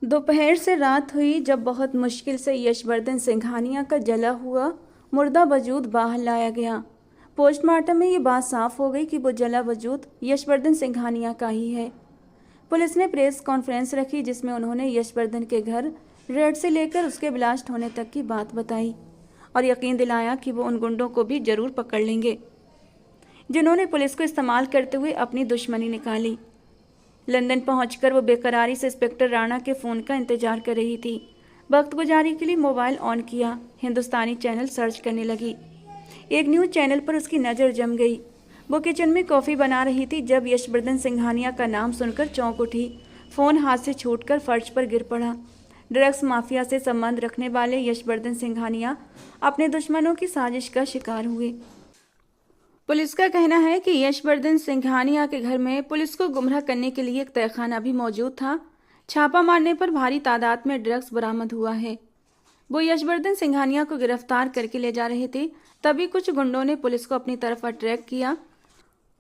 दोपहर से रात हुई जब बहुत मुश्किल से यशवर्धन सिंघानिया का जला हुआ मुर्दा वजूद बाहर लाया गया। पोस्टमार्टम में ये बात साफ हो गई कि वो जला वजूद यशवर्धन सिंघानिया का ही है। पुलिस ने प्रेस कॉन्फ्रेंस रखी जिसमें उन्होंने यशवर्धन के घर रेड से लेकर उसके ब्लास्ट होने तक की बात बताई और यकीन दिलाया कि वो उन गुंडों को भी जरूर पकड़ लेंगे जिन्होंने पुलिस को इस्तेमाल करते हुए अपनी दुश्मनी निकाली। लंदन पहुंचकर वो बेकरारी से इंस्पेक्टर राणा के फ़ोन का इंतजार कर रही थी। वक्त गुजारी के लिए मोबाइल ऑन किया, हिंदुस्तानी चैनल सर्च करने लगी। एक न्यूज़ चैनल पर उसकी नज़र जम गई। वो किचन में कॉफ़ी बना रही थी जब यशवर्धन सिंघानिया का नाम सुनकर चौंक उठी। फ़ोन हाथ से छूटकर फर्श पर गिर पड़ा। ड्रग्स माफिया से संबंध रखने वाले यशवर्धन सिंघानिया अपने दुश्मनों की साजिश का शिकार हुए। पुलिस का कहना है कि यशवर्धन सिंघानिया के घर में पुलिस को गुमराह करने के लिए एक तहखाना भी मौजूद था। छापा मारने पर भारी तादाद में ड्रग्स बरामद हुआ है। वो यशवर्धन सिंघानिया को गिरफ्तार करके ले जा रहे थे, तभी कुछ गुंडों ने पुलिस को अपनी तरफ अट्रैक्ट किया।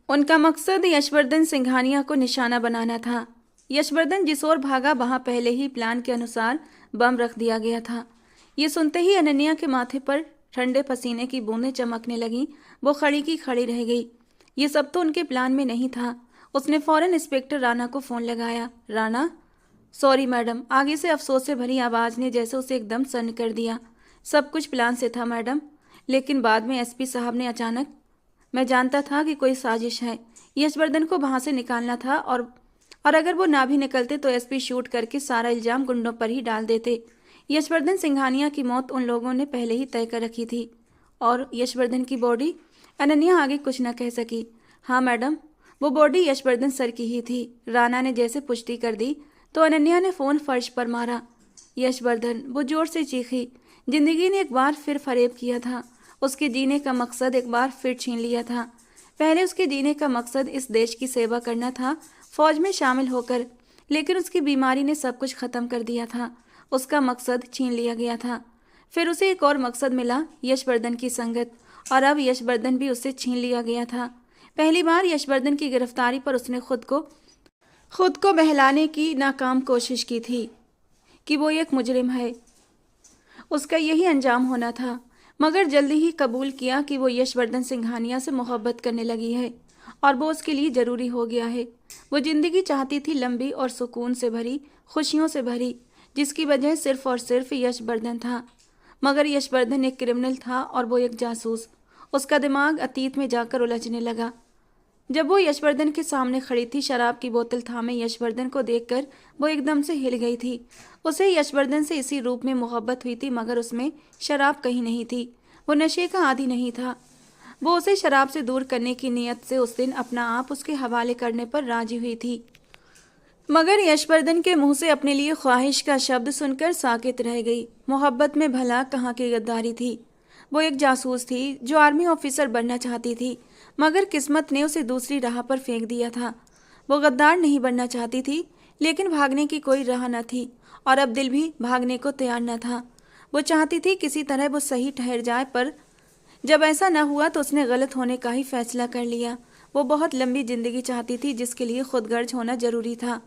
उनका मकसद यशवर्धन सिंघानिया को निशाना बनाना था। यशवर्धन जिस ओर भागा वहां पहले ही प्लान के अनुसार बम रख दिया गया था। ये सुनते ही अनन्या के माथे पर ठंडे पसीने की बूंदें चमकने लगीं। वो खड़ी की खड़ी रह गई। ये सब तो उनके प्लान में नहीं था। उसने फौरन इंस्पेक्टर राणा को फ़ोन लगाया। राणा, सॉरी मैडम, आगे से अफसोस से भरी आवाज़ ने जैसे उसे एकदम सन्न कर दिया। सब कुछ प्लान से था मैडम, लेकिन बाद में एसपी साहब ने अचानक, मैं जानता था कि कोई साजिश है। यशवर्धन को वहाँ से निकालना था और अगर वो ना भी निकलते तो एसपी शूट करके सारा इल्ज़ाम गुंडों पर ही डाल देते। यशवर्धन सिंघानिया की मौत उन लोगों ने पहले ही तय कर रखी थी। और यशवर्धन की बॉडी? अनन्या आगे कुछ न कह सकी। हाँ मैडम, वो बॉडी यशवर्धन सर की ही थी। राणा ने जैसे पुष्टि कर दी तो अनन्या ने फ़ोन फर्श पर मारा। यशवर्धन, वो जोर से चीखी। जिंदगी ने एक बार फिर फरेब किया था। उसके जीने का मकसद एक बार फिर छीन लिया था। पहले उसके जीने का मकसद इस देश की सेवा करना था, फौज में शामिल होकर, लेकिन उसकी बीमारी ने सब कुछ ख़त्म कर दिया था। उसका मकसद छीन लिया गया था। फिर उसे एक और मकसद मिला, यशवर्धन की संगत, और अब यशवर्धन भी उससे छीन लिया गया था। पहली बार यशवर्धन की गिरफ्तारी पर उसने खुद को बहलाने की नाकाम कोशिश की थी कि वो एक मुजरिम है, उसका यही अंजाम होना था। मगर जल्दी ही कबूल किया कि वो यशवर्धन सिंघानिया से मोहब्बत करने लगी है और वो उसके लिए ज़रूरी हो गया है। वो ज़िंदगी चाहती थी लंबी और सुकून से भरी, खुशियों से भरी, जिसकी वजह सिर्फ और सिर्फ यशवर्धन था। मगर यशवर्धन एक क्रिमिनल था और वो एक जासूस। उसका दिमाग अतीत में जाकर उलझने लगा। जब वो यशवर्धन के सामने खड़ी थी, शराब की बोतल थामे यशवर्धन को देखकर वो एकदम से हिल गई थी। उसे यशवर्धन से इसी रूप में मोहब्बत हुई थी, मगर उसमें शराब कहीं नहीं थी। वो नशे का आदी नहीं था। वो उसे शराब से दूर करने की नीयत से उस दिन अपना आप उसके हवाले करने पर राजी हुई थी। मगर यशवर्धन के मुंह से अपने लिए ख्वाहिश का शब्द सुनकर साकित रह गई। मोहब्बत में भला कहाँ की गद्दारी थी। वो एक जासूस थी जो आर्मी ऑफिसर बनना चाहती थी, मगर किस्मत ने उसे दूसरी राह पर फेंक दिया था। वो गद्दार नहीं बनना चाहती थी, लेकिन भागने की कोई राह न थी और अब दिल भी भागने को तैयार न था। वो चाहती थी किसी तरह वो सही ठहर जाए, पर जब ऐसा न हुआ तो उसने गलत होने का ही फैसला कर लिया। वो बहुत लंबी जिंदगी चाहती थी जिसके लिए खुदगर्ज होना जरूरी था,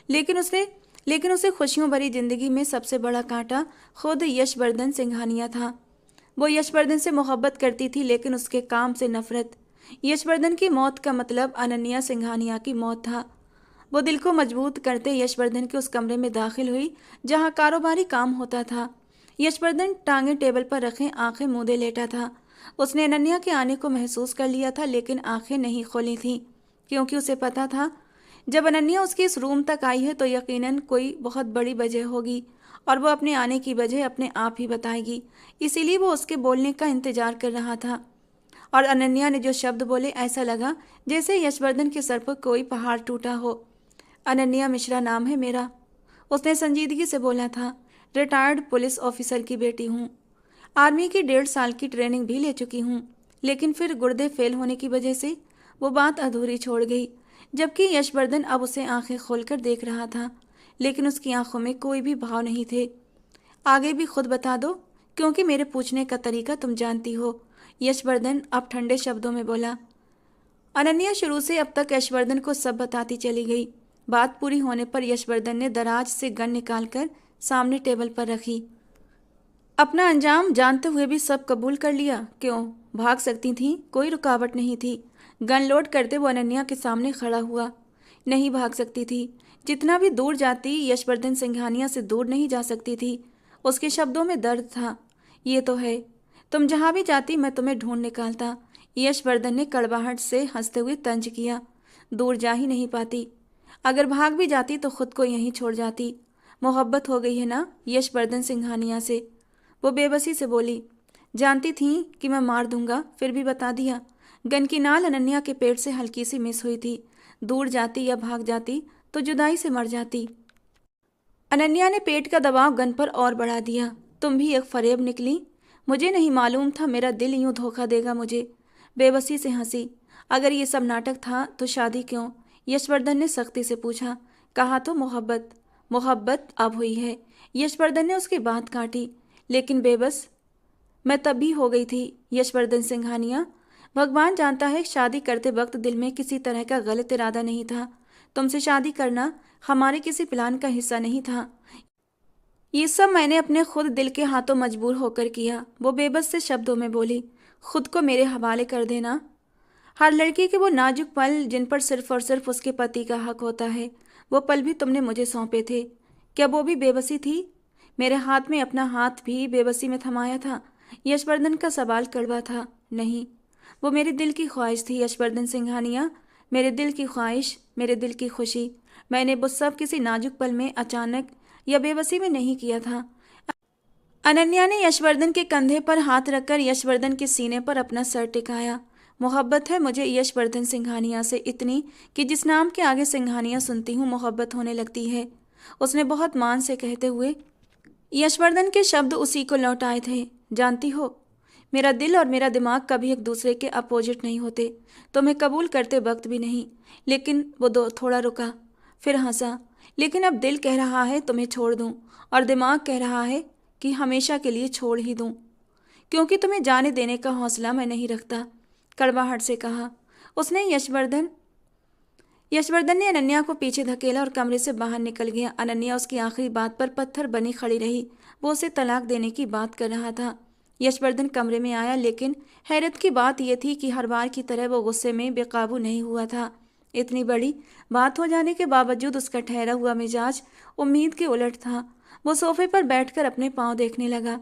लेकिन उसे खुशियों भरी जिंदगी में सबसे बड़ा कांटा खुद यशवर्धन सिंघानिया था। वो यशवर्धन से मोहब्बत करती थी, लेकिन उसके काम से नफरत। यशवर्धन की मौत का मतलब अनन्या सिंघानिया की मौत था। वो दिल को मजबूत करते यशवर्धन के उस कमरे में दाखिल हुई जहां कारोबारी काम होता था। यशवर्धन टांगे टेबल पर रखे आंखें मूंदे लेटा था। उसने अनन्या के आने को महसूस कर लिया था, लेकिन आंखें नहीं खोली थीं, क्योंकि उसे पता था जब अनन्या उसके इस रूम तक आई है तो यकीनन कोई बहुत बड़ी वजह होगी और वो अपने आने की वजह अपने आप ही बताएगी। इसीलिए वो उसके बोलने का इंतजार कर रहा था। और अनन्या ने जो शब्द बोले, ऐसा लगा जैसे यशवर्धन के सर पर कोई पहाड़ टूटा हो। अनन्या मिश्रा नाम है मेरा, उसने संजीदगी से बोला था। रिटायर्ड पुलिस ऑफिसर की बेटी हूँ। आर्मी की 1.5 साल की ट्रेनिंग भी ले चुकी हूँ, लेकिन फिर गुर्दे फेल होने की वजह से वो बात अधूरी छोड़ गई। जबकि यशवर्धन अब उसे आंखें खोलकर देख रहा था, लेकिन उसकी आंखों में कोई भी भाव नहीं थे। आगे भी खुद बता दो, क्योंकि मेरे पूछने का तरीका तुम जानती हो, यशवर्धन अब ठंडे शब्दों में बोला। अनन्या शुरू से अब तक यशवर्धन को सब बताती चली गई। बात पूरी होने पर यशवर्धन ने दराज से गन निकालकर सामने टेबल पर रखी। अपना अंजाम जानते हुए भी सब कबूल कर लिया। क्यों? भाग सकती थी, कोई रुकावट नहीं थी। गन लोड करते वो अनन्या के सामने खड़ा हुआ। नहीं भाग सकती थी। जितना भी दूर जाती यशवर्धन सिंघानिया से दूर नहीं जा सकती थी। उसके शब्दों में दर्द था। ये तो है, तुम जहाँ भी जाती मैं तुम्हें ढूंढ निकालता। यशवर्धन ने कड़वाहट से हंसते हुए तंज किया। दूर जा ही नहीं पाती। अगर भाग भी जाती तो खुद को यहीं छोड़ जाती। मोहब्बत हो गई है ना यशवर्धन सिंघानिया से? वो बेबसी से बोली। जानती थी कि मैं मार दूंगा, फिर भी बता दिया। गन की नाल अनन्या के पेट से हल्की सी मिस हुई थी। दूर जाती या भाग जाती तो जुदाई से मर जाती। अनन्या ने पेट का दबाव गन पर और बढ़ा दिया। तुम भी एक फरेब निकली। मुझे नहीं मालूम था मेरा दिल यूं धोखा देगा मुझे। बेबसी से हंसी। अगर ये सब नाटक था तो शादी क्यों? यशवर्धन ने सख्ती से पूछा। कहा तो मोहब्बत। मोहब्बत अब हुई है। यशवर्धन ने उसकी बात काटी। लेकिन बेबस मैं तब भी हो गई थी यशवर्धन सिंघानिया। भगवान जानता है शादी करते वक्त दिल में किसी तरह का गलत इरादा नहीं था। तुमसे शादी करना हमारे किसी प्लान का हिस्सा नहीं था। ये सब मैंने अपने खुद दिल के हाथों मजबूर होकर किया। वो बेबस से शब्दों में बोली। खुद को मेरे हवाले कर देना। हर लड़की के वो नाजुक पल जिन पर सिर्फ और सिर्फ उसके पति का हक होता है, वो पल भी तुमने मुझे सौंपे थे। क्या वो भी बेबसी थी? मेरे हाथ में अपना हाथ भी बेबसी में थमाया था। यशवर्धन का सवाल कड़वा था। नहीं, वो मेरे दिल की ख्वाहिश थी यशवर्धन सिंघानिया। मेरे दिल की ख्वाहिश, मेरे दिल की खुशी। मैंने वो सब किसी नाजुक पल में अचानक या बेबसी में नहीं किया था। अनन्या ने यशवर्धन के कंधे पर हाथ रखकर यशवर्धन के सीने पर अपना सर टिकाया। मोहब्बत है मुझे यशवर्धन सिंघानिया से इतनी कि जिस नाम के आगे सिंघानिया सुनती हूँ मोहब्बत होने लगती है। उसने बहुत मान से कहते हुए यशवर्धन के शब्द उसी को लौटाए थे। जानती हो, मेरा दिल और मेरा दिमाग कभी एक दूसरे के अपोजिट नहीं होते। तुम्हें कबूल करते वक्त भी नहीं। लेकिन वो दो थोड़ा रुका, फिर हंसा। लेकिन अब दिल कह रहा है तुम्हें छोड़ दूं, और दिमाग कह रहा है कि हमेशा के लिए छोड़ ही दूं, क्योंकि तुम्हें जाने देने का हौसला मैं नहीं रखता। कड़वाहट से कहा उसने। यशवर्धन ने अनन्या को पीछे धकेला और कमरे से बाहर निकल गया। अनन्या उसकी आखिरी बात पर पत्थर बनी खड़ी रही। वो उसे तलाक देने की बात कर रहा था। यशवर्धन कमरे में आया, लेकिन हैरत की बात यह थी कि हर बार की तरह वो गुस्से में बेकाबू नहीं हुआ था। इतनी बड़ी बात हो जाने के बावजूद उसका ठहरा हुआ मिजाज उम्मीद के उलट था। वो सोफे पर बैठकर अपने पाँव देखने लगा।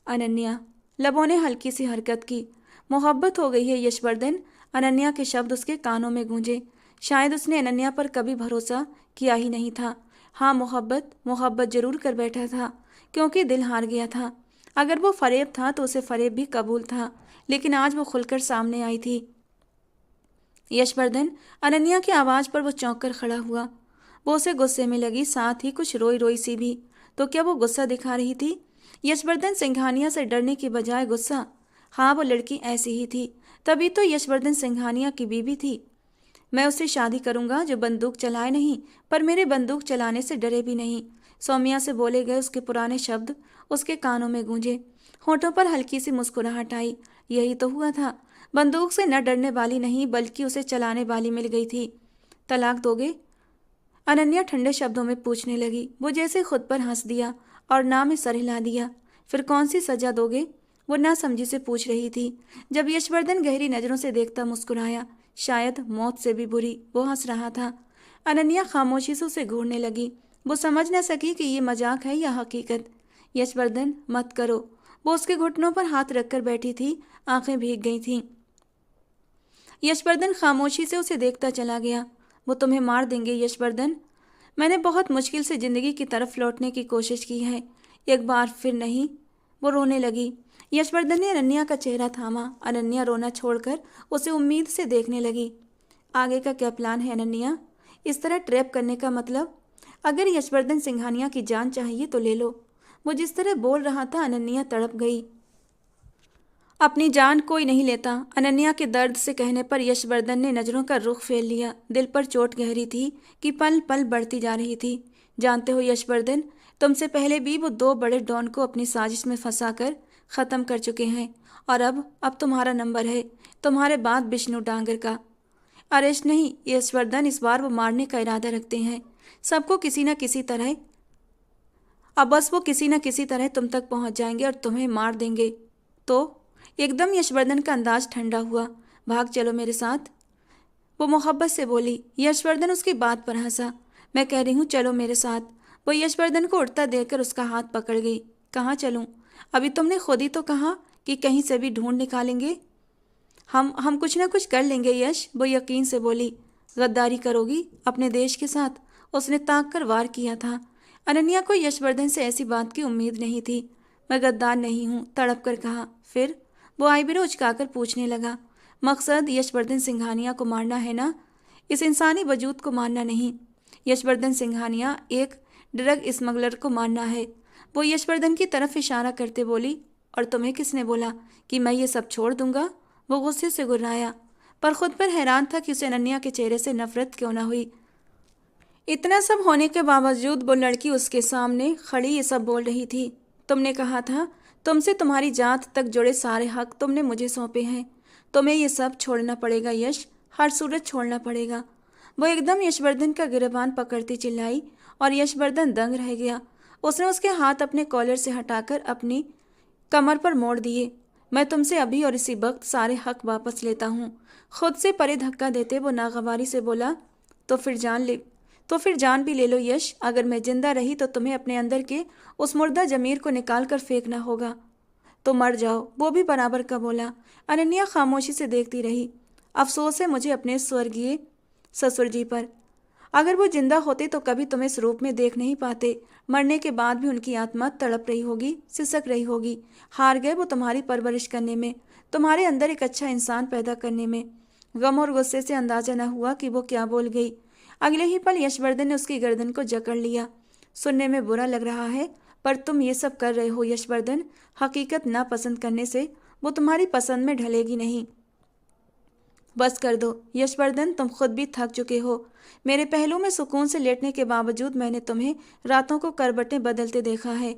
अनन्या, लबों ने हल्की सी हरकत की। मोहब्बत हो गई है यशवर्धन। अनन्या के शब्द उसके कानों में गूंजे। शायद उसने अनन्या पर कभी भरोसा किया ही नहीं था। हाँ, मोहब्बत जरूर कर बैठा था, क्योंकि दिल हार गया था। अगर वो फरेब था तो उसे फरेब भी कबूल था। लेकिन आज वो खुलकर सामने आई थी। यशवर्धन, अनन्या की आवाज़ पर वो चौंक कर खड़ा हुआ। वो उसे गुस्से में लगी, साथ ही कुछ रोई रोई सी भी। तो क्या वो गुस्सा दिखा रही थी? यशवर्धन सिंघानिया से डरने की बजाय गुस्सा। हाँ, वो लड़की ऐसी ही थी, तभी तो यशवर्धन सिंघानिया की बीवी थी। मैं उससे शादी करूंगा जो बंदूक चलाए नहीं, पर मेरे बंदूक चलाने से डरे भी नहीं। सौम्या से बोले गए उसके पुराने शब्द उसके कानों में गूंजे। होठों पर हल्की सी मुस्कुराहट आई। यही तो हुआ था। बंदूक से न डरने वाली नहीं, बल्कि उसे चलाने वाली मिल गई थी। तलाक दोगे? अनन्या ठंडे शब्दों में पूछने लगी। वो जैसे खुद पर हंस दिया और ना में सर हिला दिया। फिर कौन सी सजा दोगे? वो ना समझी से पूछ रही थी। जब यशवर्धन गहरी नजरों से देखता मुस्कुराया, शायद मौत से भी बुरी। वो हंस रहा था। अनन्या खामोशी से उसे घूरने लगी। वो समझ न सकी कि ये मजाक है या हकीकत। यशवर्धन, मत करो। वो उसके घुटनों पर हाथ रखकर बैठी थी। आंखें भीग गई थीं। यशवर्धन खामोशी से उसे देखता चला गया। वो तुम्हें मार देंगे यशवर्धन। मैंने बहुत मुश्किल से जिंदगी की तरफ लौटने की कोशिश की है, एक बार फिर नहीं। वो रोने लगी। यशवर्धन ने अनन्या का चेहरा थामा। अनन्या रोना छोड़कर उसे उम्मीद से देखने लगी। आगे का क्या प्लान है अनन्या? इस तरह ट्रैप करने का मतलब? अगर यशवर्धन सिंघानिया की जान चाहिए तो ले लो। वो जिस तरह बोल रहा था, अनन्या तड़प गई। अपनी जान कोई नहीं लेता। अनन्या के दर्द से कहने पर यशवर्धन ने नजरों का रुख फेर लिया। दिल पर चोट गहरी थी कि पल पल बढ़ती जा रही थी। जानते हो यशवर्धन, तुमसे पहले भी वो दो बड़े डॉन को अपनी साजिश में फंसाकर ख़त्म कर चुके हैं, और अब तुम्हारा नंबर है, तुम्हारे बाद विष्णु डांगर का। अरेस्ट नहीं यशवर्धन, इस बार वो मारने का इरादा रखते हैं। सबको किसी न किसी तरह, अब बस वो किसी न किसी तरह तुम तक पहुंच जाएंगे और तुम्हें मार देंगे। तो एकदम यशवर्धन का अंदाज ठंडा हुआ। भाग चलो मेरे साथ, वो मोहब्बत से बोली। यशवर्धन उसकी बात पर हंसा। मैं कह रही हूँ चलो मेरे साथ। वो यशवर्धन को उड़ता देखकर उसका हाथ पकड़ गई। कहाँ चलूँ? अभी तुमने खुद ही तो कहा कि कहीं से भी ढूंढ निकालेंगे। हम कुछ ना कुछ कर लेंगे यश, वो यकीन से बोली। गद्दारी करोगी अपने देश के साथ? उसने ताक कर वार किया था। अनन्या को यशवर्धन से ऐसी बात की उम्मीद नहीं थी। मैं गद्दार नहीं हूँ, तड़प कर कहा। फिर वो आईब्रो उचकाकर पूछने लगा, मकसद यशवर्धन सिंघानिया को मारना है ना, इस इंसानी वजूद को मारना नहीं। यशवर्धन सिंघानिया एक ड्रग स्मगलर को मारना है। वो यशवर्धन की तरफ इशारा करते बोली। और तुम्हें किसने बोला कि मैं ये सब छोड़ दूंगा? वो गुस्से से गुर्राया, पर खुद पर हैरान था कि उसे अनन्या के चेहरे से नफरत क्यों न हुई। इतना सब होने के बावजूद वो लड़की उसके सामने खड़ी ये सब बोल रही थी। तुमने कहा था तुमसे तुम्हारी जात तक जुड़े सारे हक तुमने मुझे सौंपे हैं। तुम्हें ये सब छोड़ना पड़ेगा यश, हर सूरत छोड़ना पड़ेगा। वो एकदम यशवर्धन का गिरबान पकड़ती चिल्लाई और यशवर्धन दंग रह गया। उसने उसके हाथ अपने कॉलर से हटाकर अपनी कमर पर मोड़ दिए। मैं तुमसे अभी और इसी वक्त सारे हक वापस लेता हूँ। खुद से परे धक्का देते वो नागवारी से बोला, तो फिर जान भी ले लो यश। अगर मैं जिंदा रही तो तुम्हें अपने अंदर के उस मुर्दा जमीर को निकाल कर फेंकना होगा। तो मर जाओ, वो भी बराबर का बोला। अनन्या खामोशी से देखती रही। अफसोस है मुझे अपने स्वर्गीय ससुर जी पर। अगर वो जिंदा होते तो कभी तुम्हें इस रूप में देख नहीं पाते। मरने के बाद भी उनकी आत्मा तड़प रही होगी, सिसक रही होगी। हार गए वो तुम्हारी परवरिश करने में, तुम्हारे अंदर एक अच्छा इंसान पैदा करने में। गम और गुस्से से अंदाजा न हुआ कि वो क्या बोल गई। अगले ही पल यशवर्धन ने उसकी गर्दन को जकड़ लिया। सुनने में बुरा लग रहा है, पर तुम ये सब कर रहे हो यशवर्धन। हकीकत ना पसंद करने से वो तुम्हारी पसंद में ढलेगी नहीं। बस कर दो यशवर्धन, तुम खुद भी थक चुके हो। मेरे पहलू में सुकून से लेटने के बावजूद मैंने तुम्हें रातों को करवटें बदलते देखा है।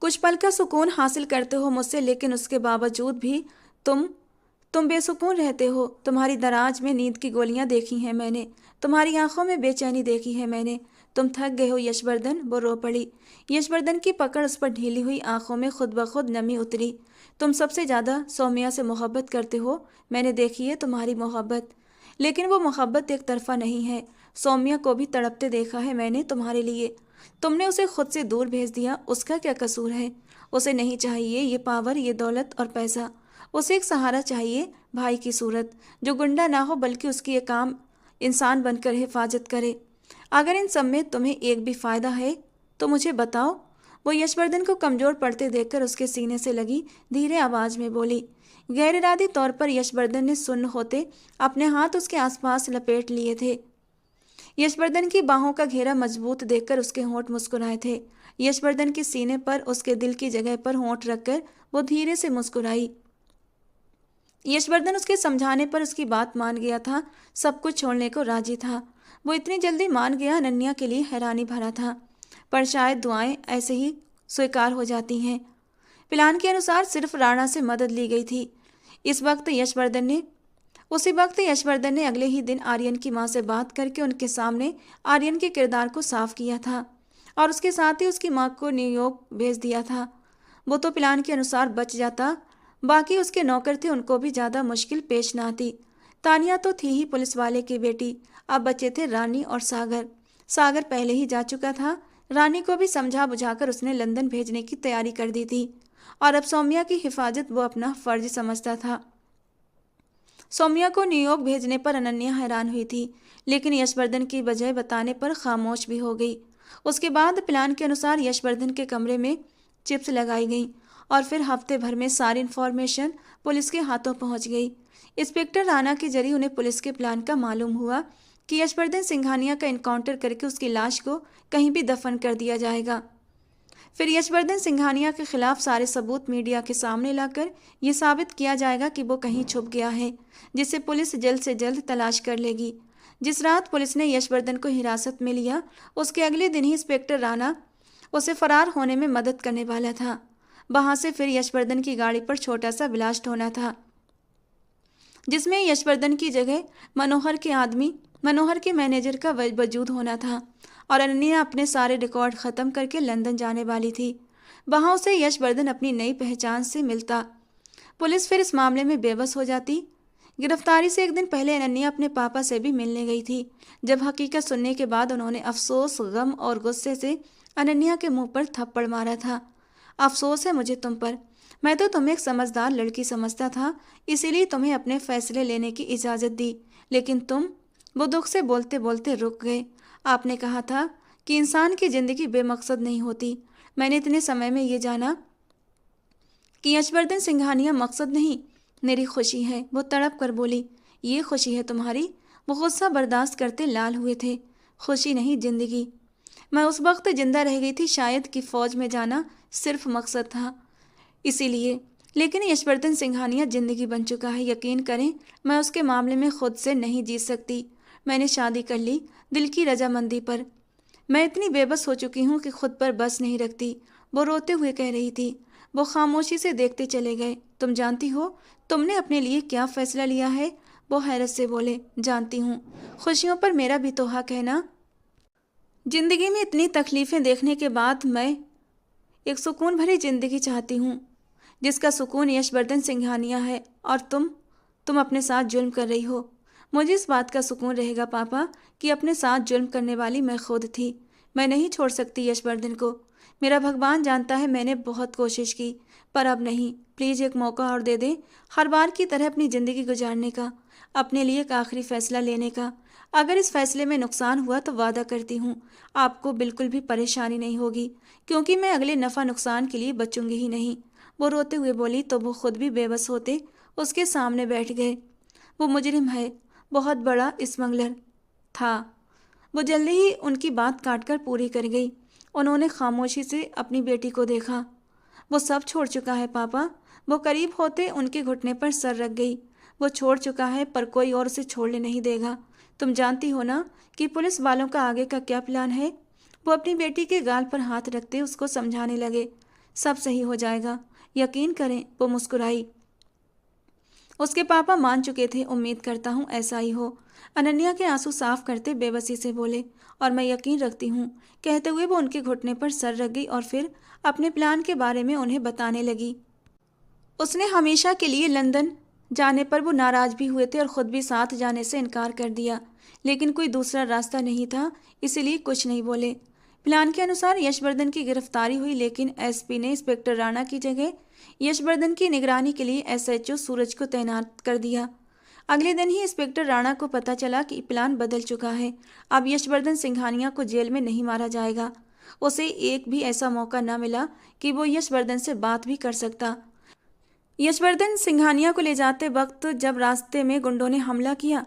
कुछ पल का सुकून हासिल करते हो मुझसे, लेकिन उसके बावजूद भी तुम बेसुकून रहते हो। तुम्हारी दराज में नींद की गोलियां देखी हैं मैंने, तुम्हारी आंखों में बेचैनी देखी है मैंने। तुम थक गए हो यशवर्धन, वो रो पड़ी। यशवर्धन की पकड़ उस पर ढीली हुई आंखों में खुद ब खुद नमी उतरी। तुम सबसे ज़्यादा सौम्या से मोहब्बत करते हो, मैंने देखी है तुम्हारी मोहब्बत। लेकिन वो मोहब्बत एक तरफा नहीं है। सौम्या को भी तड़पते देखा है मैंने तुम्हारे लिए। तुमने उसे खुद से दूर भेज दिया, उसका क्या कसूर है? उसे नहीं चाहिए ये पावर, ये दौलत और पैसा। उसे एक सहारा चाहिए, भाई की सूरत, जो गुंडा ना हो बल्कि उसकी एक आम इंसान बनकर हिफाजत करे। अगर इन सब में तुम्हें एक भी फायदा है तो मुझे बताओ। वो यशवर्धन को कमजोर पड़ते देखकर उसके सीने से लगी धीरे आवाज में बोली। गैर इरादी तौर पर यशवर्धन ने सुन्न होते अपने हाथ उसके आसपास लपेट लिए थे। यशवर्धन की बाहों का घेरा मजबूत देखकर उसके होंठ मुस्कुराए थे। यशवर्धन के सीने पर उसके दिल की जगह पर होंठ रखकर वो धीरे से मुस्कुराई। यशवर्धन उसके समझाने पर उसकी बात मान गया था, सब कुछ छोड़ने को राजी था। वो इतनी जल्दी मान गया अनन्या के लिए हैरानी भरा था, पर शायद दुआएं ऐसे ही स्वीकार हो जाती हैं। प्लान के अनुसार सिर्फ राणा से मदद ली गई थी। उसी वक्त यशवर्धन ने अगले ही दिन आर्यन की मां से बात करके उनके सामने आर्यन के किरदार को साफ किया था और उसके साथ ही उसकी मां को न्यूयॉर्क भेज दिया था। वो तो प्लान के अनुसार बच जाता, बाकी उसके नौकर थे, उनको भी ज़्यादा मुश्किल पेश ना आती। तानिया तो थी ही पुलिस वाले की बेटी, अब बचे थे रानी और सागर। सागर पहले ही जा चुका था। रानी को भी समझा बुझाकर उसने लंदन भेजने की तैयारी कर दी थी और अब सौम्या की हिफाजत वो अपना फर्ज समझता था। सौम्या को न्यूयॉर्क भेजने पर अनन्या हैरान हुई थी, लेकिन यशवर्धन की वजह बताने पर खामोश भी हो गई। उसके बाद प्लान के अनुसार यशवर्धन के कमरे में चिप्स लगाई गई और फिर हफ्ते भर में सारी इन्फॉर्मेशन पुलिस के हाथों पहुंच गई। इंस्पेक्टर राणा के जरिए उन्हें पुलिस के प्लान का मालूम हुआ कि यशवर्धन सिंघानिया का इनकाउंटर करके उसकी लाश को कहीं भी दफन कर दिया जाएगा। फिर यशवर्धन सिंघानिया के खिलाफ सारे सबूत मीडिया के सामने लाकर ये साबित किया जाएगा कि वो कहीं छुप गया है, जिसे पुलिस जल्द से जल्द तलाश कर लेगी। जिस रात पुलिस ने यशवर्धन को हिरासत में लिया, उसके अगले दिन ही इंस्पेक्टर राणा उसे फरार होने में मदद करने वाला था। वहां से फिर यशवर्धन की गाड़ी पर छोटा सा ब्लास्ट होना था। जिसमें यशवर्धन की जगह मनोहर के मैनेजर का वजूद होना था और अनन्या अपने सारे रिकॉर्ड ख़त्म करके लंदन जाने वाली थी। वहाँ उसे यशवर्धन अपनी नई पहचान से मिलता। पुलिस फिर इस मामले में बेबस हो जाती। गिरफ्तारी से एक दिन पहले अनन्या अपने पापा से भी मिलने गई थी। जब हकीकत सुनने के बाद उन्होंने अफसोस, गम और गुस्से से अनन्या के मुंह पर थप्पड़ मारा था। अफसोस है मुझे तुम पर। मैं तो तुम्हें एक समझदार लड़की समझता था, इसीलिए तुम्हें अपने फैसले लेने की इजाज़त दी, लेकिन तुम। वो दुख से बोलते बोलते रुक गए। आपने कहा था कि इंसान की ज़िंदगी बेमकसद नहीं होती। मैंने इतने समय में ये जाना कि यशवर्धन सिंघानिया मकसद नहीं, मेरी खुशी है। वो तड़प कर बोली, ये खुशी है तुम्हारी? वो गुस्सा बर्दाश्त करते लाल हुए थे। खुशी नहीं, जिंदगी। मैं उस वक्त जिंदा रह गई थी, शायद कि फौज में जाना सिर्फ मकसद था, इसीलिए। लेकिन यशवर्धन सिंघानिया जिंदगी बन चुका है। यकीन करें, मैं उसके मामले में खुद से नहीं जीत सकती। मैंने शादी कर ली दिल की रजामंदी पर। मैं इतनी बेबस हो चुकी हूँ कि खुद पर बस नहीं रखती। वो रोते हुए कह रही थी। वो खामोशी से देखते चले गए। तुम जानती हो तुमने अपने लिए क्या फैसला लिया है? वो हैरत से बोले, जानती हूँ। खुशियों पर मेरा भी तो हक है ना। जिंदगी में इतनी तकलीफ़ें देखने के बाद मैं एक सुकून भरी जिंदगी चाहती हूँ, जिसका सुकून यशवर्धन सिंघानिया है। और तुम अपने साथ जुल्म कर रही हो। मुझे इस बात का सुकून रहेगा पापा कि अपने साथ जुल्म करने वाली मैं खुद थी। मैं नहीं छोड़ सकती यशवर्धन को। मेरा भगवान जानता है, मैंने बहुत कोशिश की, पर अब नहीं। प्लीज़ एक मौका और दे दें, हर बार की तरह अपनी ज़िंदगी गुजारने का, अपने लिए एक आखिरी फैसला लेने का। अगर इस फैसले में नुकसान हुआ तो वादा करती हूँ आपको बिल्कुल भी परेशानी नहीं होगी, क्योंकि मैं अगले नफ़ा नुकसान के लिए बचूंगी ही नहीं। वो रोते हुए बोली तो वो खुद भी बेबस होते उसके सामने बैठ गए। वो मुजरिम है, बहुत बड़ा स्मगलर था। वो जल्दी ही उनकी बात काटकर पूरी कर गई। उन्होंने खामोशी से अपनी बेटी को देखा। वो सब छोड़ चुका है पापा। वो करीब होते उनके घुटने पर सर रख गई। वो छोड़ चुका है, पर कोई और उसे छोड़ने नहीं देगा। तुम जानती हो ना कि पुलिस वालों का आगे का क्या प्लान है? वो अपनी बेटी के गाल पर हाथ रखते उसको समझाने लगे। सब सही हो जाएगा, यकीन करें। वो मुस्कुराई। उसके पापा मान चुके थे। उम्मीद करता हूँ ऐसा ही हो। अनन्या के आंसू साफ करते बेबसी से बोले, और मैं यकीन रखती हूँ। कहते हुए वो उनके घुटने पर सर रख गई और फिर अपने प्लान के बारे में उन्हें बताने लगी। उसने हमेशा के लिए लंदन जाने पर वो नाराज भी हुए थे और ख़ुद भी साथ जाने से इनकार कर दिया, लेकिन कोई दूसरा रास्ता नहीं था, इसीलिए कुछ नहीं बोले। प्लान के अनुसार यशवर्धन की गिरफ्तारी हुई, लेकिन एसपी ने इंस्पेक्टर राणा की जगह यशवर्धन की निगरानी के लिए एसएचओ सूरज को तैनात कर दिया। अगले दिन ही इंस्पेक्टर राणा को पता चला कि प्लान बदल चुका है। अब यशवर्धन सिंघानिया को जेल में नहीं मारा जाएगा। उसे एक भी ऐसा मौका न मिला कि वो यशवर्धन से बात भी कर सकता। यशवर्धन सिंघानिया को ले जाते वक्त जब रास्ते में गुंडों ने हमला किया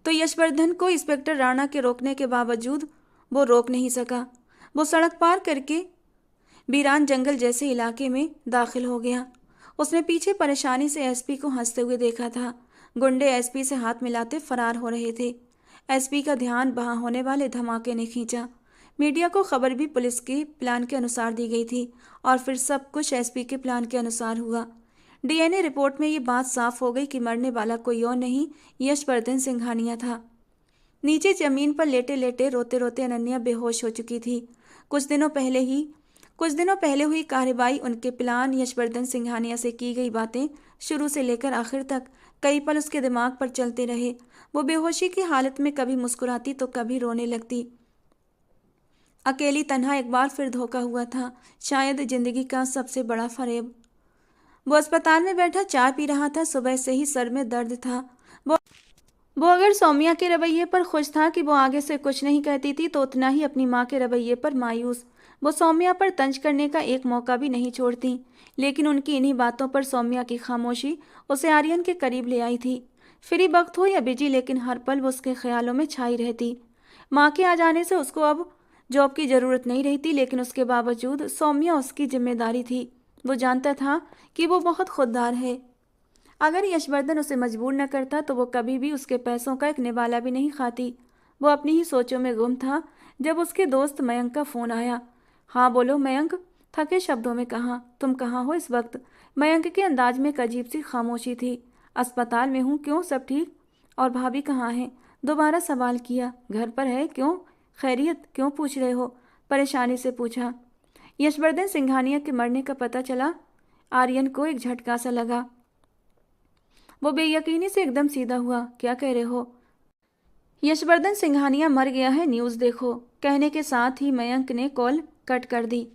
तो यशवर्धन को इंस्पेक्टर राणा के रोकने के बावजूद वो रोक नहीं सका। वो सड़क पार करके वीरान जंगल जैसे इलाके में दाखिल हो गया। उसने पीछे परेशानी से एसपी को हंसते हुए देखा था। गुंडे एसपी से हाथ मिलाते फरार हो रहे थे। एसपी का ध्यान वहां होने वाले धमाके ने खींचा। मीडिया को खबर भी पुलिस के प्लान के अनुसार दी गई थी और फिर सब कुछ एसपी के प्लान के अनुसार हुआ। डीएनए रिपोर्ट में ये बात साफ हो गई कि मरने वाला कोई और नहीं, यशवर्धन सिंघानिया था। नीचे जमीन पर लेटे लेटे रोते रोते अनन्या बेहोश हो चुकी थी। कुछ दिनों पहले हुई कार्रवाई, उनके प्लान, यशवर्धन सिंघानिया से की गई बातें शुरू से लेकर आखिर तक कई पल उसके दिमाग पर चलते रहे। वो बेहोशी की हालत में कभी मुस्कुराती तो कभी रोने लगती। अकेली तन्हा एक बार फिर धोखा हुआ था, शायद जिंदगी का सबसे बड़ा फरेब। वो अस्पताल में बैठा चाय पी रहा था। सुबह से ही सर में दर्द था। वो अगर सौम्या के रवैये पर खुश था कि वो आगे से कुछ नहीं कहती थी, तो उतना ही अपनी माँ के रवैये पर मायूस। वो सौम्या पर तंज करने का एक मौका भी नहीं छोड़ती, लेकिन उनकी इन्हीं बातों पर सौम्या की खामोशी उसे आर्यन के करीब ले आई थी। फ्री वक्त हो या बिजी, लेकिन हर पल वो उसके ख्यालों में छाई रहती। माँ के आ जाने से उसको अब जॉब की ज़रूरत नहीं रहती, लेकिन उसके बावजूद सौम्या उसकी जिम्मेदारी थी। वो जानता था कि वो बहुत खुददार है। अगर यशवर्धन उसे मजबूर न करता तो वो कभी भी उसके पैसों का एक निवाला भी नहीं खाती। वो अपनी ही सोचों में गुम था जब उसके दोस्त मयंक का फ़ोन आया। हाँ बोलो मयंक, थके शब्दों में कहा। तुम कहाँ हो इस वक्त? मयंक के अंदाज में एक अजीब सी खामोशी थी। अस्पताल में हूँ। क्यों, सब ठीक? और भाभी कहाँ हैं? दोबारा सवाल किया। घर पर है। क्यों, खैरियत? क्यों पूछ रहे हो? परेशानी से पूछा। यशवर्धन सिंघानिया के मरने का पता चला। आर्यन को एक झटका सा लगा। वो बेयकीनी से एकदम सीधा हुआ। क्या कह रहे हो? यशवर्धन सिंघानिया मर गया है, न्यूज़ देखो, कहने के साथ ही मयंक ने कॉल कट कर दी।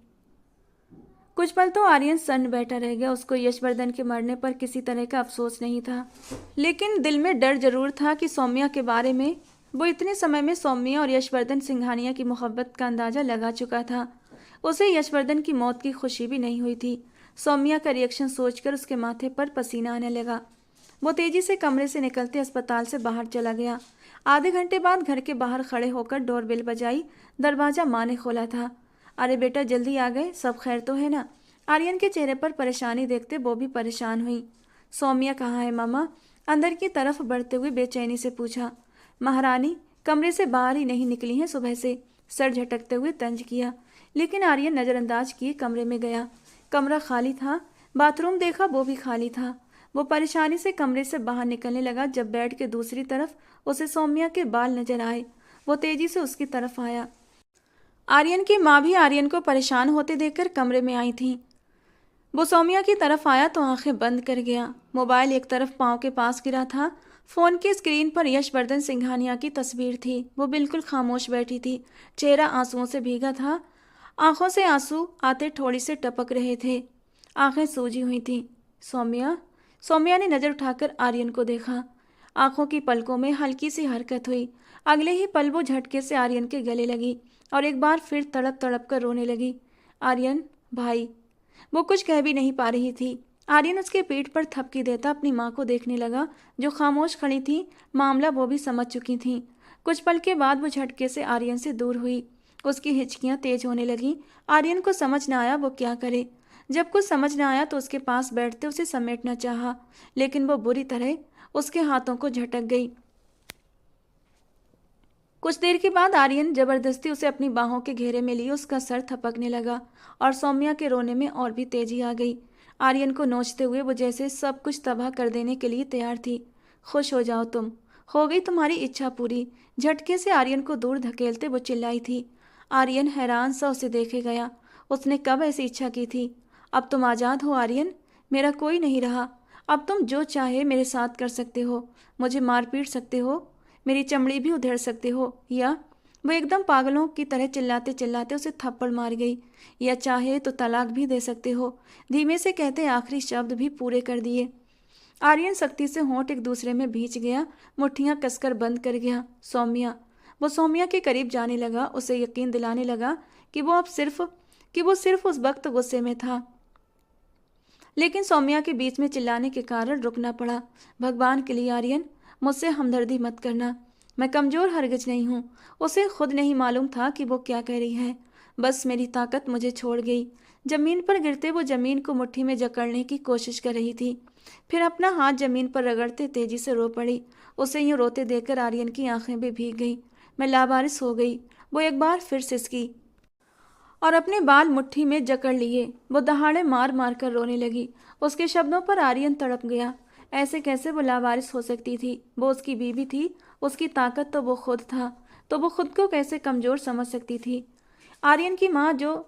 कुछ पल तो आर्यन सन्न बैठा रह गया। उसको यशवर्धन के मरने पर किसी तरह का अफसोस नहीं था, लेकिन दिल में डर जरूर था कि सौम्या के बारे में। वो इतने समय में सौम्या और यशवर्धन सिंघानिया की मोहब्बत का अंदाजा लगा चुका था। उसे यशवर्धन की मौत की खुशी भी नहीं हुई थी। सौम्या का रिएक्शन सोचकर उसके माथे पर पसीना आने लगा। वो तेजी से कमरे से निकलते अस्पताल से बाहर चला गया। आधे घंटे बाद घर के बाहर खड़े होकर डोरबेल बजाई। दरवाजा माँ ने खोला था। अरे बेटा, जल्दी आ गए, सब खैर तो है ना? आर्यन के चेहरे पर परेशानी देखते वो भी परेशान हुई। सौम्या कहाँ है मामा? अंदर की तरफ बढ़ते हुए बेचैनी से पूछा। महारानी कमरे से बाहर ही नहीं निकली हैं सुबह से, सर झटकते हुए तंज किया। लेकिन आर्यन नज़रअंदाज किए कमरे में गया। कमरा खाली था। बाथरूम देखा, वो भी खाली था। वो परेशानी से कमरे से बाहर निकलने लगा जब बेड के दूसरी तरफ उसे सौम्या के बाल नजर आए। वो तेजी से उसकी तरफ आया। आर्यन की माँ भी आर्यन को परेशान होते देखकर कमरे में आई थी। वो सौम्या की तरफ आया तो आंखें बंद कर गया। मोबाइल एक तरफ पाँव के पास गिरा था। फ़ोन की स्क्रीन पर यशवर्धन सिंघानिया की तस्वीर थी। वो बिल्कुल खामोश बैठी थी। चेहरा आंसुओं से भीगा था। आंखों से आंसू आते थोड़ी से टपक रहे थे। आंखें सूजी हुई थीं। सौम्या? सौम्या ने नज़र उठाकर आर्यन को देखा। आंखों की पलकों में हल्की सी हरकत हुई। अगले ही पल वो झटके से आर्यन के गले लगी और एक बार फिर तड़प तड़प कर रोने लगी। आर्यन भाई। वो कुछ कह भी नहीं पा रही थी। आर्यन उसके पीठ पर थपकी देता अपनी माँ को देखने लगा, जो खामोश खड़ी थी। मामला वो भी समझ चुकी थी। कुछ पल के बाद वो झटके से आर्यन से दूर हुई। उसकी हिचकियाँ तेज होने लगीं। आर्यन को समझ न आया वो क्या करे। जब कुछ समझ न आया तो उसके पास बैठते उसे समेटना चाहा, लेकिन वो बुरी तरह उसके हाथों को झटक गई। कुछ देर के बाद आर्यन जबरदस्ती उसे अपनी बाहों के घेरे में लिए उसका सर थपकने लगा और सौम्या के रोने में और भी तेजी आ गई। आर्यन को नोचते हुए वो जैसे सब कुछ तबाह कर देने के लिए तैयार थी। खुश हो जाओ तुम, हो गई तुम्हारी इच्छा पूरी। झटके से आर्यन को दूर धकेलते वो चिल्लाई थी। आर्यन हैरान सा उसे देखे गया। उसने कब ऐसी इच्छा की थी? अब तुम आज़ाद हो आर्यन, मेरा कोई नहीं रहा। अब तुम जो चाहे मेरे साथ कर सकते हो। मुझे मार पीट सकते हो, मेरी चमड़ी भी उधेड़ सकते हो, या वो एकदम पागलों की तरह चिल्लाते चिल्लाते उसे थप्पड़ मार गई। या चाहे तो तलाक भी दे सकते हो, धीमे से कहते आखिरी शब्द भी पूरे कर दिए। आर्यन सख्ती से होंठ एक दूसरे में भींच गया, मुट्ठियां कसकर बंद कर गया। सौम्या। वो सौम्या के करीब जाने लगा, उसे यकीन दिलाने लगा कि वो सिर्फ उस वक्त गुस्से में था। लेकिन सौम्या के बीच में चिल्लाने के कारण रुकना पड़ा। भगवान के लिए आर्यन, मुझसे हमदर्दी मत करना। मैं कमज़ोर हरगिज नहीं हूँ। उसे खुद नहीं मालूम था कि वो क्या कह रही है। बस मेरी ताकत मुझे छोड़ गई। जमीन पर गिरते वो जमीन को मुट्ठी में जकड़ने की कोशिश कर रही थी। फिर अपना हाथ जमीन पर रगड़ते तेजी से रो पड़ी। उसे यूँ रोते देखकर आर्यन की आंखें भी भीग गईं। मैं लावारिस हो गई, वो एक बार फिर सिसकी और अपने बाल मुट्ठी में जकड़ लिए। वो दहाड़े मार मार कर रोने लगी। उसके शब्दों पर आर्यन तड़प गया। ऐसे कैसे वो लावारिस हो सकती थी? वो उसकी बीवी थी। उसकी ताकत तो वो खुद था, तो वो खुद को कैसे कमज़ोर समझ सकती थी? आर्यन की माँ, जो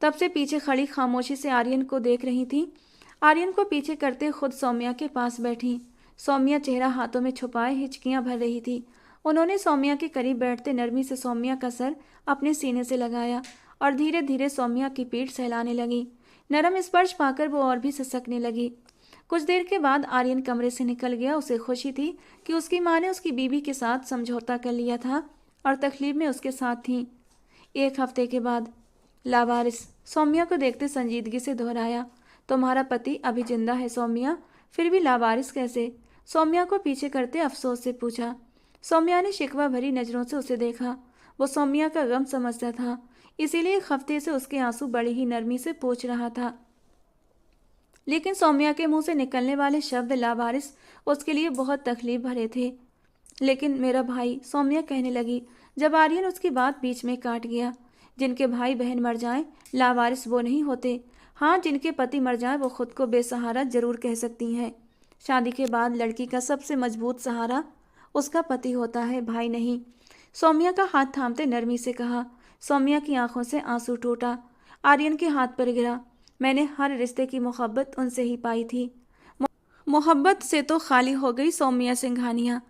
तब से पीछे खड़ी खामोशी से आर्यन को देख रही थी, आर्यन को पीछे करते खुद सौम्या के पास बैठी। सौम्या चेहरा हाथों में छुपाए हिचकियां भर रही थी। उन्होंने सौम्या के करीब बैठते नरमी से सौम्या का सर अपने सीने से लगाया और धीरे धीरे सौम्या की पीठ सहलाने लगी। नरम स्पर्श पाकर वो और भी सिसकने लगी। कुछ देर के बाद आर्यन कमरे से निकल गया। उसे खुशी थी कि उसकी माँ ने उसकी बीवी के साथ समझौता कर लिया था और तकलीफ में उसके साथ थी। एक हफ्ते के बाद लावारिस, सौम्या को देखते संजीदगी से दोहराया। तुम्हारा पति अभी जिंदा है सौम्या, फिर भी लावारिस कैसे? सौम्या को पीछे करते अफसोस से पूछा। सौम्या ने शिकवा भरी नज़रों से उसे देखा। वो सौम्या का गम समझता था, इसीलिए एक हफ्ते से उसके आंसू बड़ी ही नरमी से पोंछ रहा था। लेकिन सौम्या के मुंह से निकलने वाले शब्द लावारिस उसके लिए बहुत तकलीफ भरे थे। लेकिन मेरा भाई, सौम्या कहने लगी, जब आर्यन उसकी बात बीच में काट गया। जिनके भाई बहन मर जाएं, लावारिस वो नहीं होते। हाँ, जिनके पति मर जाएं वो खुद को बेसहारा जरूर कह सकती हैं, शादी के बाद लड़की का सबसे मजबूत सहारा उसका पति होता है, भाई नहीं। सौम्या का हाथ थामते नरमी से कहा। सौम्या की आंखों से आंसू टूटा, आर्यन के हाथ पर गिरा। मैंने हर रिश्ते की मोहब्बत उनसे ही पाई थी। मोहब्बत से तो खाली हो गई सौम्या सिंघानिया,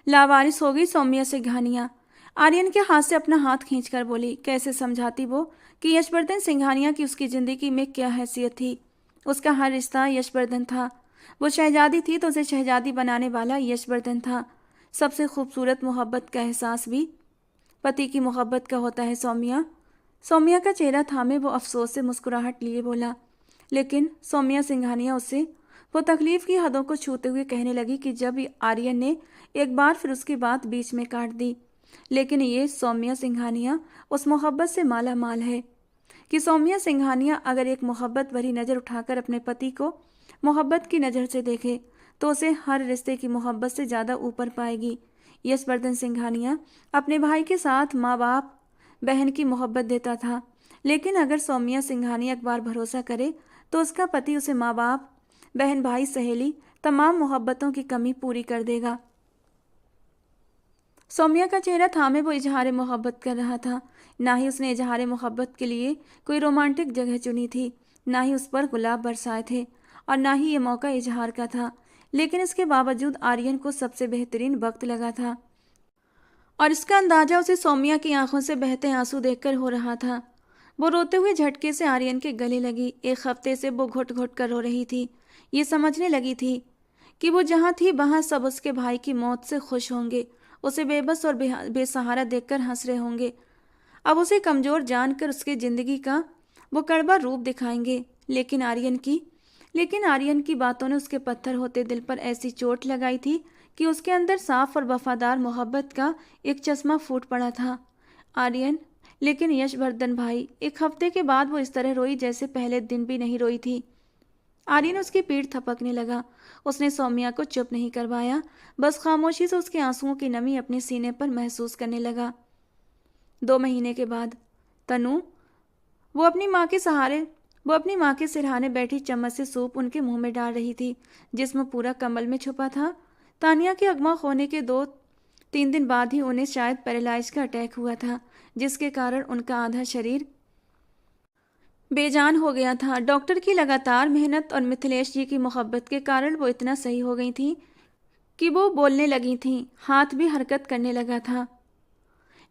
लावारिस हो गई सौम्या सिंघानिया। आर्यन के हाथ से अपना हाथ खींचकर बोली। कैसे समझाती वो कि यशवर्धन सिंघानिया की उसकी जिंदगी में क्या हैसियत थी। उसका हर रिश्ता यशवर्धन था। वो शहजादी थी तो उसे शहजादी बनाने वाला यशवर्धन था। सबसे खूबसूरत मोहब्बत का एहसास भी पति की मोहब्बत का होता है सौम्या। सौम्या का चेहरा थामे वो अफसोस से मुस्कुराहट लिए बोला। लेकिन सौम्या सिंघानिया उससे वो तकलीफ की हदों को छूते हुए कहने लगी कि जब आर्यन ने एक बार फिर उसकी बात बीच में काट दी। लेकिन ये सौम्या सिंघानिया उस मोहब्बत से माला माल है कि सौम्या सिंघानिया अगर एक मोहब्बत भरी नज़र उठाकर अपने पति को मोहब्बत की नज़र से देखे तो उसे हर रिश्ते की मोहब्बत से ज़्यादा ऊपर पाएगी। यशवर्धन सिंघानिया अपने भाई के साथ माँ बाप बहन की मोहब्बत देता था, लेकिन अगर सौम्या सिंघानिया एक बार भरोसा करे तो उसका पति उसे माँ बाप, बहन, भाई, सहेली, तमाम मोहब्बतों की कमी पूरी कर देगा। सौम्या का चेहरा थामे वो इजहार मोहब्बत कर रहा था। ना ही उसने इजहार मोहब्बत के लिए कोई रोमांटिक जगह चुनी थी, ना ही उस पर गुलाब बरसाए थे, और ना ही ये मौका इजहार का था। लेकिन इसके बावजूद आर्यन को सबसे बेहतरीन वक्त लगा था, और इसका अंदाजा उसे सौम्या की आंखों से बहते आंसू देखकर हो रहा था। वो रोते हुए झटके से आर्यन के गले लगी। एक हफ्ते से वो घुट घुट कर रो रही थी। ये समझने लगी थी कि वो जहाँ थी वहाँ सब उसके भाई की मौत से खुश होंगे, उसे बेबस और बेसहारा देखकर हंस रहे होंगे। अब उसे कमज़ोर जानकर उसकी ज़िंदगी का वो कड़वा रूप दिखाएंगे। लेकिन आर्यन की बातों ने उसके पत्थर होते दिल पर ऐसी चोट लगाई थी कि उसके अंदर साफ और वफादार मोहब्बत का एक चश्मा फूट पड़ा था। आर्यन, लेकिन यशवर्धन भाई, एक हफ्ते के बाद वो इस तरह रोई जैसे पहले दिन भी नहीं रोई थी। आर्यन उसकी पीठ थपकने लगा। उसने सौम्या को चुप नहीं करवाया, बस खामोशी से उसके आंसुओं की नमी अपने सीने पर महसूस करने लगा। 2 महीने के बाद तनु, वो अपनी माँ के सिरहाने बैठी चम्मच से सूप उनके मुंह में डाल रही थी। जिस्म पूरा कम्बल में छुपा था। तानिया के अगवा होने के 2-3 दिन बाद ही उन्हें शायद पैरालाइज का अटैक हुआ था, जिसके कारण उनका आधा शरीर बेजान हो गया था। डॉक्टर की लगातार मेहनत और मिथिलेश जी की मोहब्बत के कारण वो इतना सही हो गई थी कि वो बोलने लगी थीं, हाथ भी हरकत करने लगा था,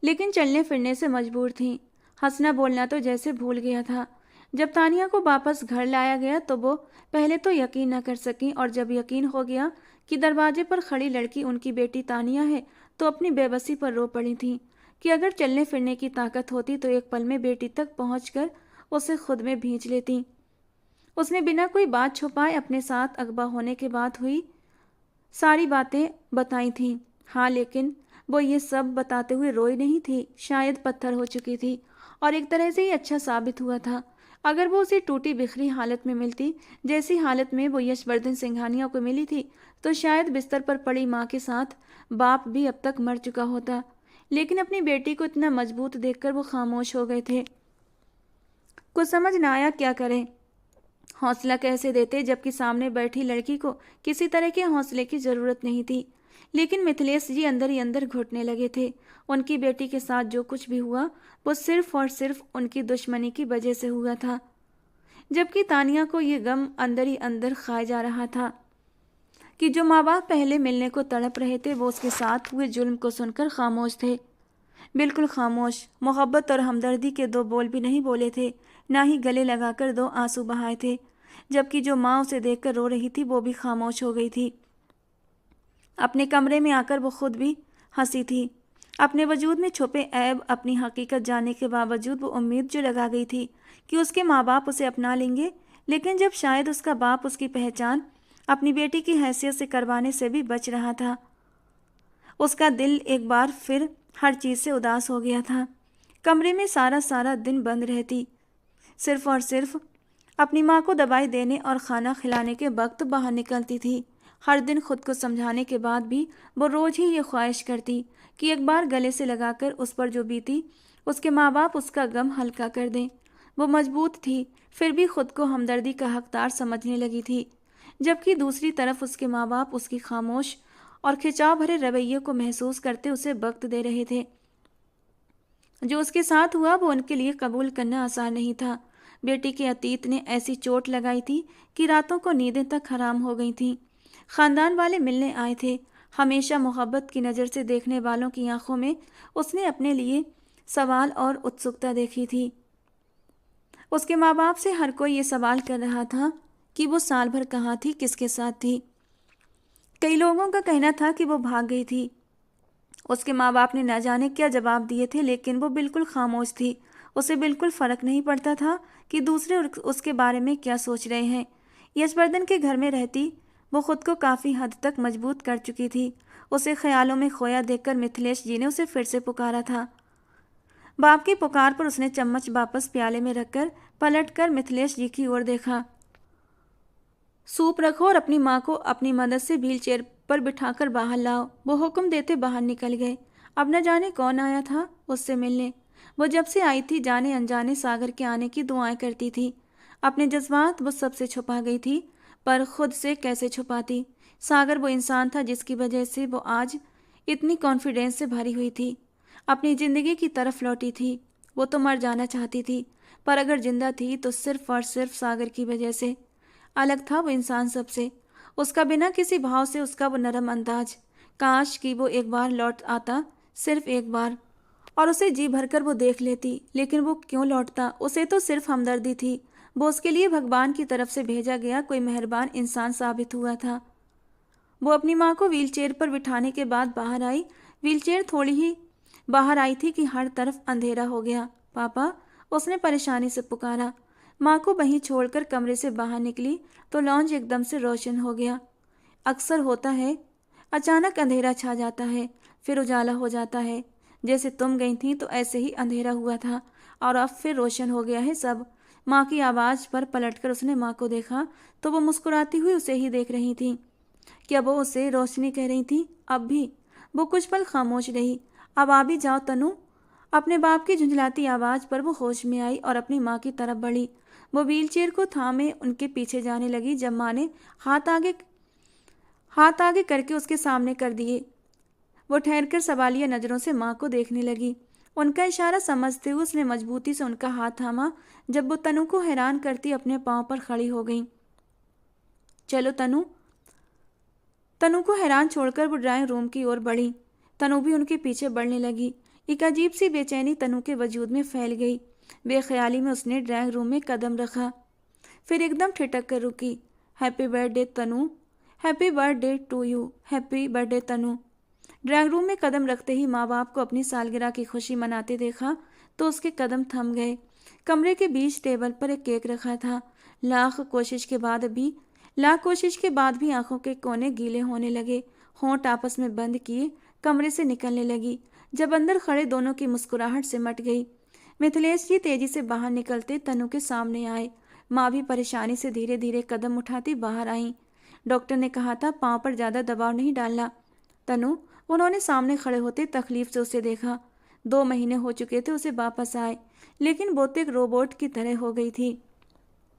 लेकिन चलने फिरने से मजबूर थीं। हंसना बोलना तो जैसे भूल गया था। जब तानिया को वापस घर लाया गया तो वो पहले तो यकीन न कर सकीं, और जब यकीन हो गया कि दरवाजे पर खड़ी लड़की उनकी बेटी तानिया है तो अपनी बेबसी पर रो पड़ी थीं कि अगर चलने फिरने की ताकत होती तो एक पल में बेटी तक पहुंचकर उसे खुद में भींच लेती। उसने बिना कोई बात छुपाए अपने साथ अगवा होने के बाद हुई सारी बातें बताई थीं। हाँ, लेकिन वो ये सब बताते हुए रोई नहीं थी, शायद पत्थर हो चुकी थी, और एक तरह से ही अच्छा साबित हुआ था। अगर वो उसे टूटी बिखरी हालत में मिलती, जैसी हालत में वो यशवर्धन सिंघानिया को मिली थी, तो शायद बिस्तर पर पड़ी माँ के साथ बाप भी अब तक मर चुका होता। लेकिन अपनी बेटी को इतना मजबूत देखकर वो खामोश हो गए थे। कुछ समझ न आया क्या करें, हौसला कैसे देते, जबकि सामने बैठी लड़की को किसी तरह के हौसले की ज़रूरत नहीं थी। लेकिन मिथिलेश जी अंदर ही अंदर घुटने लगे थे। उनकी बेटी के साथ जो कुछ भी हुआ वो सिर्फ और सिर्फ उनकी दुश्मनी की वजह से हुआ था, जबकि तानिया को ये गम अंदर ही अंदर खाया जा रहा था कि जो माँ बाप पहले मिलने को तड़प रहे थे वो उसके साथ हुए जुल्म को सुनकर खामोश थे, बिल्कुल खामोश। मोहब्बत और हमदर्दी के 2 बोल भी नहीं बोले थे, ना ही गले लगाकर 2 आंसू बहाए थे। जबकि जो माँ उसे देखकर रो रही थी वो भी खामोश हो गई थी। अपने कमरे में आकर वो खुद भी हंसी थी। अपने वजूद में छुपे ऐब, अपनी हकीकत जानने के बावजूद वो उम्मीद जो लगा गई थी कि उसके माँ बाप उसे अपना लेंगे, लेकिन जब शायद उसका बाप उसकी पहचान अपनी बेटी की हैसियत से करवाने से भी बच रहा था, उसका दिल एक बार फिर हर चीज़ से उदास हो गया था। कमरे में सारा दिन बंद रहती, सिर्फ और सिर्फ अपनी माँ को दवाई देने और खाना खिलाने के वक्त बाहर निकलती थी। हर दिन खुद को समझाने के बाद भी वो रोज़ ही ये ख्वाहिश करती कि एक बार गले से लगाकर उस पर जो बीती उसके माँ बाप उसका गम हल्का कर दें। वो मजबूत थी, फिर भी खुद को हमदर्दी का हकदार समझने लगी थी। जबकि दूसरी तरफ उसके माँ बाप उसकी खामोश और खिंचाव भरे रवैये को महसूस करते उसे वक्त दे रहे थे। जो उसके साथ हुआ वो उनके लिए कबूल करना आसान नहीं था। बेटी के अतीत ने ऐसी चोट लगाई थी कि रातों को नींदें तक हराम हो गई थीं। खानदान वाले मिलने आए थे। हमेशा मोहब्बत की नज़र से देखने वालों की आंखों में उसने अपने लिए सवाल और उत्सुकता देखी थी। उसके माँ बाप से हर कोई ये सवाल कर रहा था कि वो साल भर कहाँ थी, किसके साथ थी। कई लोगों का कहना था कि वो भाग गई थी। उसके माँ बाप ने न जाने क्या जवाब दिए थे, लेकिन वो बिल्कुल खामोश थी। उसे बिल्कुल फर्क नहीं पड़ता था कि दूसरे उसके बारे में क्या सोच रहे हैं। यशवर्धन के घर में रहती वो खुद को काफ़ी हद तक मजबूत कर चुकी थी। उसे ख्यालों में खोया देखकर मिथिलेश जी ने उसे फिर से पुकारा था। बाप की पुकार पर उसने चम्मच वापस प्याले में रखकर पलटकर मिथिलेश जी की ओर देखा। सूप रखो और अपनी माँ को अपनी मदद से व्हील चेयर पर बिठाकर बाहर लाओ। वो हुक्म देते बाहर निकल गए। अब न जाने कौन आया था उससे मिलने। वो जब से आई थी जाने अनजाने सागर के आने की दुआएं करती थी। अपने जज्बात वो सबसे छुपा गई थी, पर खुद से कैसे छुपाती। सागर वो इंसान था जिसकी वजह से वो आज इतनी कॉन्फिडेंस से भरी हुई थी। अपनी जिंदगी की तरफ लौटी थी। वो तो मर जाना चाहती थी, पर अगर जिंदा थी तो सिर्फ और सिर्फ सागर की वजह से। अलग था वो इंसान सबसे। उसका बिना किसी भाव से उसका वो नरम अंदाज। काश कि वो एक बार लौट आता, सिर्फ एक बार, और उसे जी भरकर वो देख लेती। लेकिन वो क्यों लौटता? उसे तो सिर्फ हमदर्दी थी। वो उसके लिए भगवान की तरफ से भेजा गया कोई मेहरबान इंसान साबित हुआ था। वो अपनी माँ को व्हीलचेयर पर बिठाने के बाद बाहर आई। व्हीलचेयर थोड़ी ही बाहर आई थी कि हर तरफ अंधेरा हो गया। पापा, उसने परेशानी से पुकारा। माँ को वहीं छोड़कर कमरे से बाहर निकली तो लॉन्च एकदम से रोशन हो गया। अक्सर होता है, अचानक अंधेरा छा जाता है, फिर उजाला हो जाता है। जैसे तुम गई थी तो ऐसे ही अंधेरा हुआ था और अब फिर रोशन हो गया है सब। माँ की आवाज़ पर पलटकर उसने माँ को देखा तो वो मुस्कुराती हुई उसे ही देख रही थी। क्या वो उसे रोशनी कह रही थी? अब भी वो कुछ पल खामोश रही। अब आ भी जाओ तनु। अपने बाप की झुंझलाती आवाज़ पर वो होश में आई और अपनी माँ की तरफ बढ़ी। वो व्हीलचेयर को थामे उनके पीछे जाने लगी जब माँ ने हाथ आगे करके उसके सामने कर दिए। वो ठहरकर सवालिया नज़रों से माँ को देखने लगी। उनका इशारा समझते हुए उसने मजबूती से उनका हाथ थामा। जब वो तनु को हैरान करती अपने पाँव पर खड़ी हो गई। चलो तनु। तनु को हैरान छोड़कर वो ड्राइंग रूम की ओर बढ़ी। तनु भी उनके पीछे बढ़ने लगी। एक अजीब सी बेचैनी तनु के वजूद में फैल गई। बेख्याली में उसने ड्राइंग रूम में कदम रखा, फिर एकदम ठिठक कर रुकी। Happy birthday Tanu, happy birthday to you, happy birthday Tanu. Drawing room में कदम रखते ही माँ बाप को अपनी सालगिरह की खुशी मनाते देखा तो उसके कदम थम गए। कमरे के बीच टेबल पर एक केक रखा था। लाख कोशिश के बाद भी आंखों के कोने गीले होने लगे। होंठ आपस में बंद किए कमरे से निकलने लगी। जब अंदर खड़े दोनों की मुस्कुराहट सिमट गई। मिथिलेश जी तेजी से बाहर निकलते तनु के सामने आए। माँ भी परेशानी से धीरे धीरे कदम उठाती बाहर आई। डॉक्टर ने कहा था पाँव पर ज़्यादा दबाव नहीं डालना। तनु, उन्होंने सामने खड़े होते तकलीफ से उसे देखा। 2 महीने हो चुके थे उसे वापस आए, लेकिन वो तो एक रोबोट की तरह हो गई थी।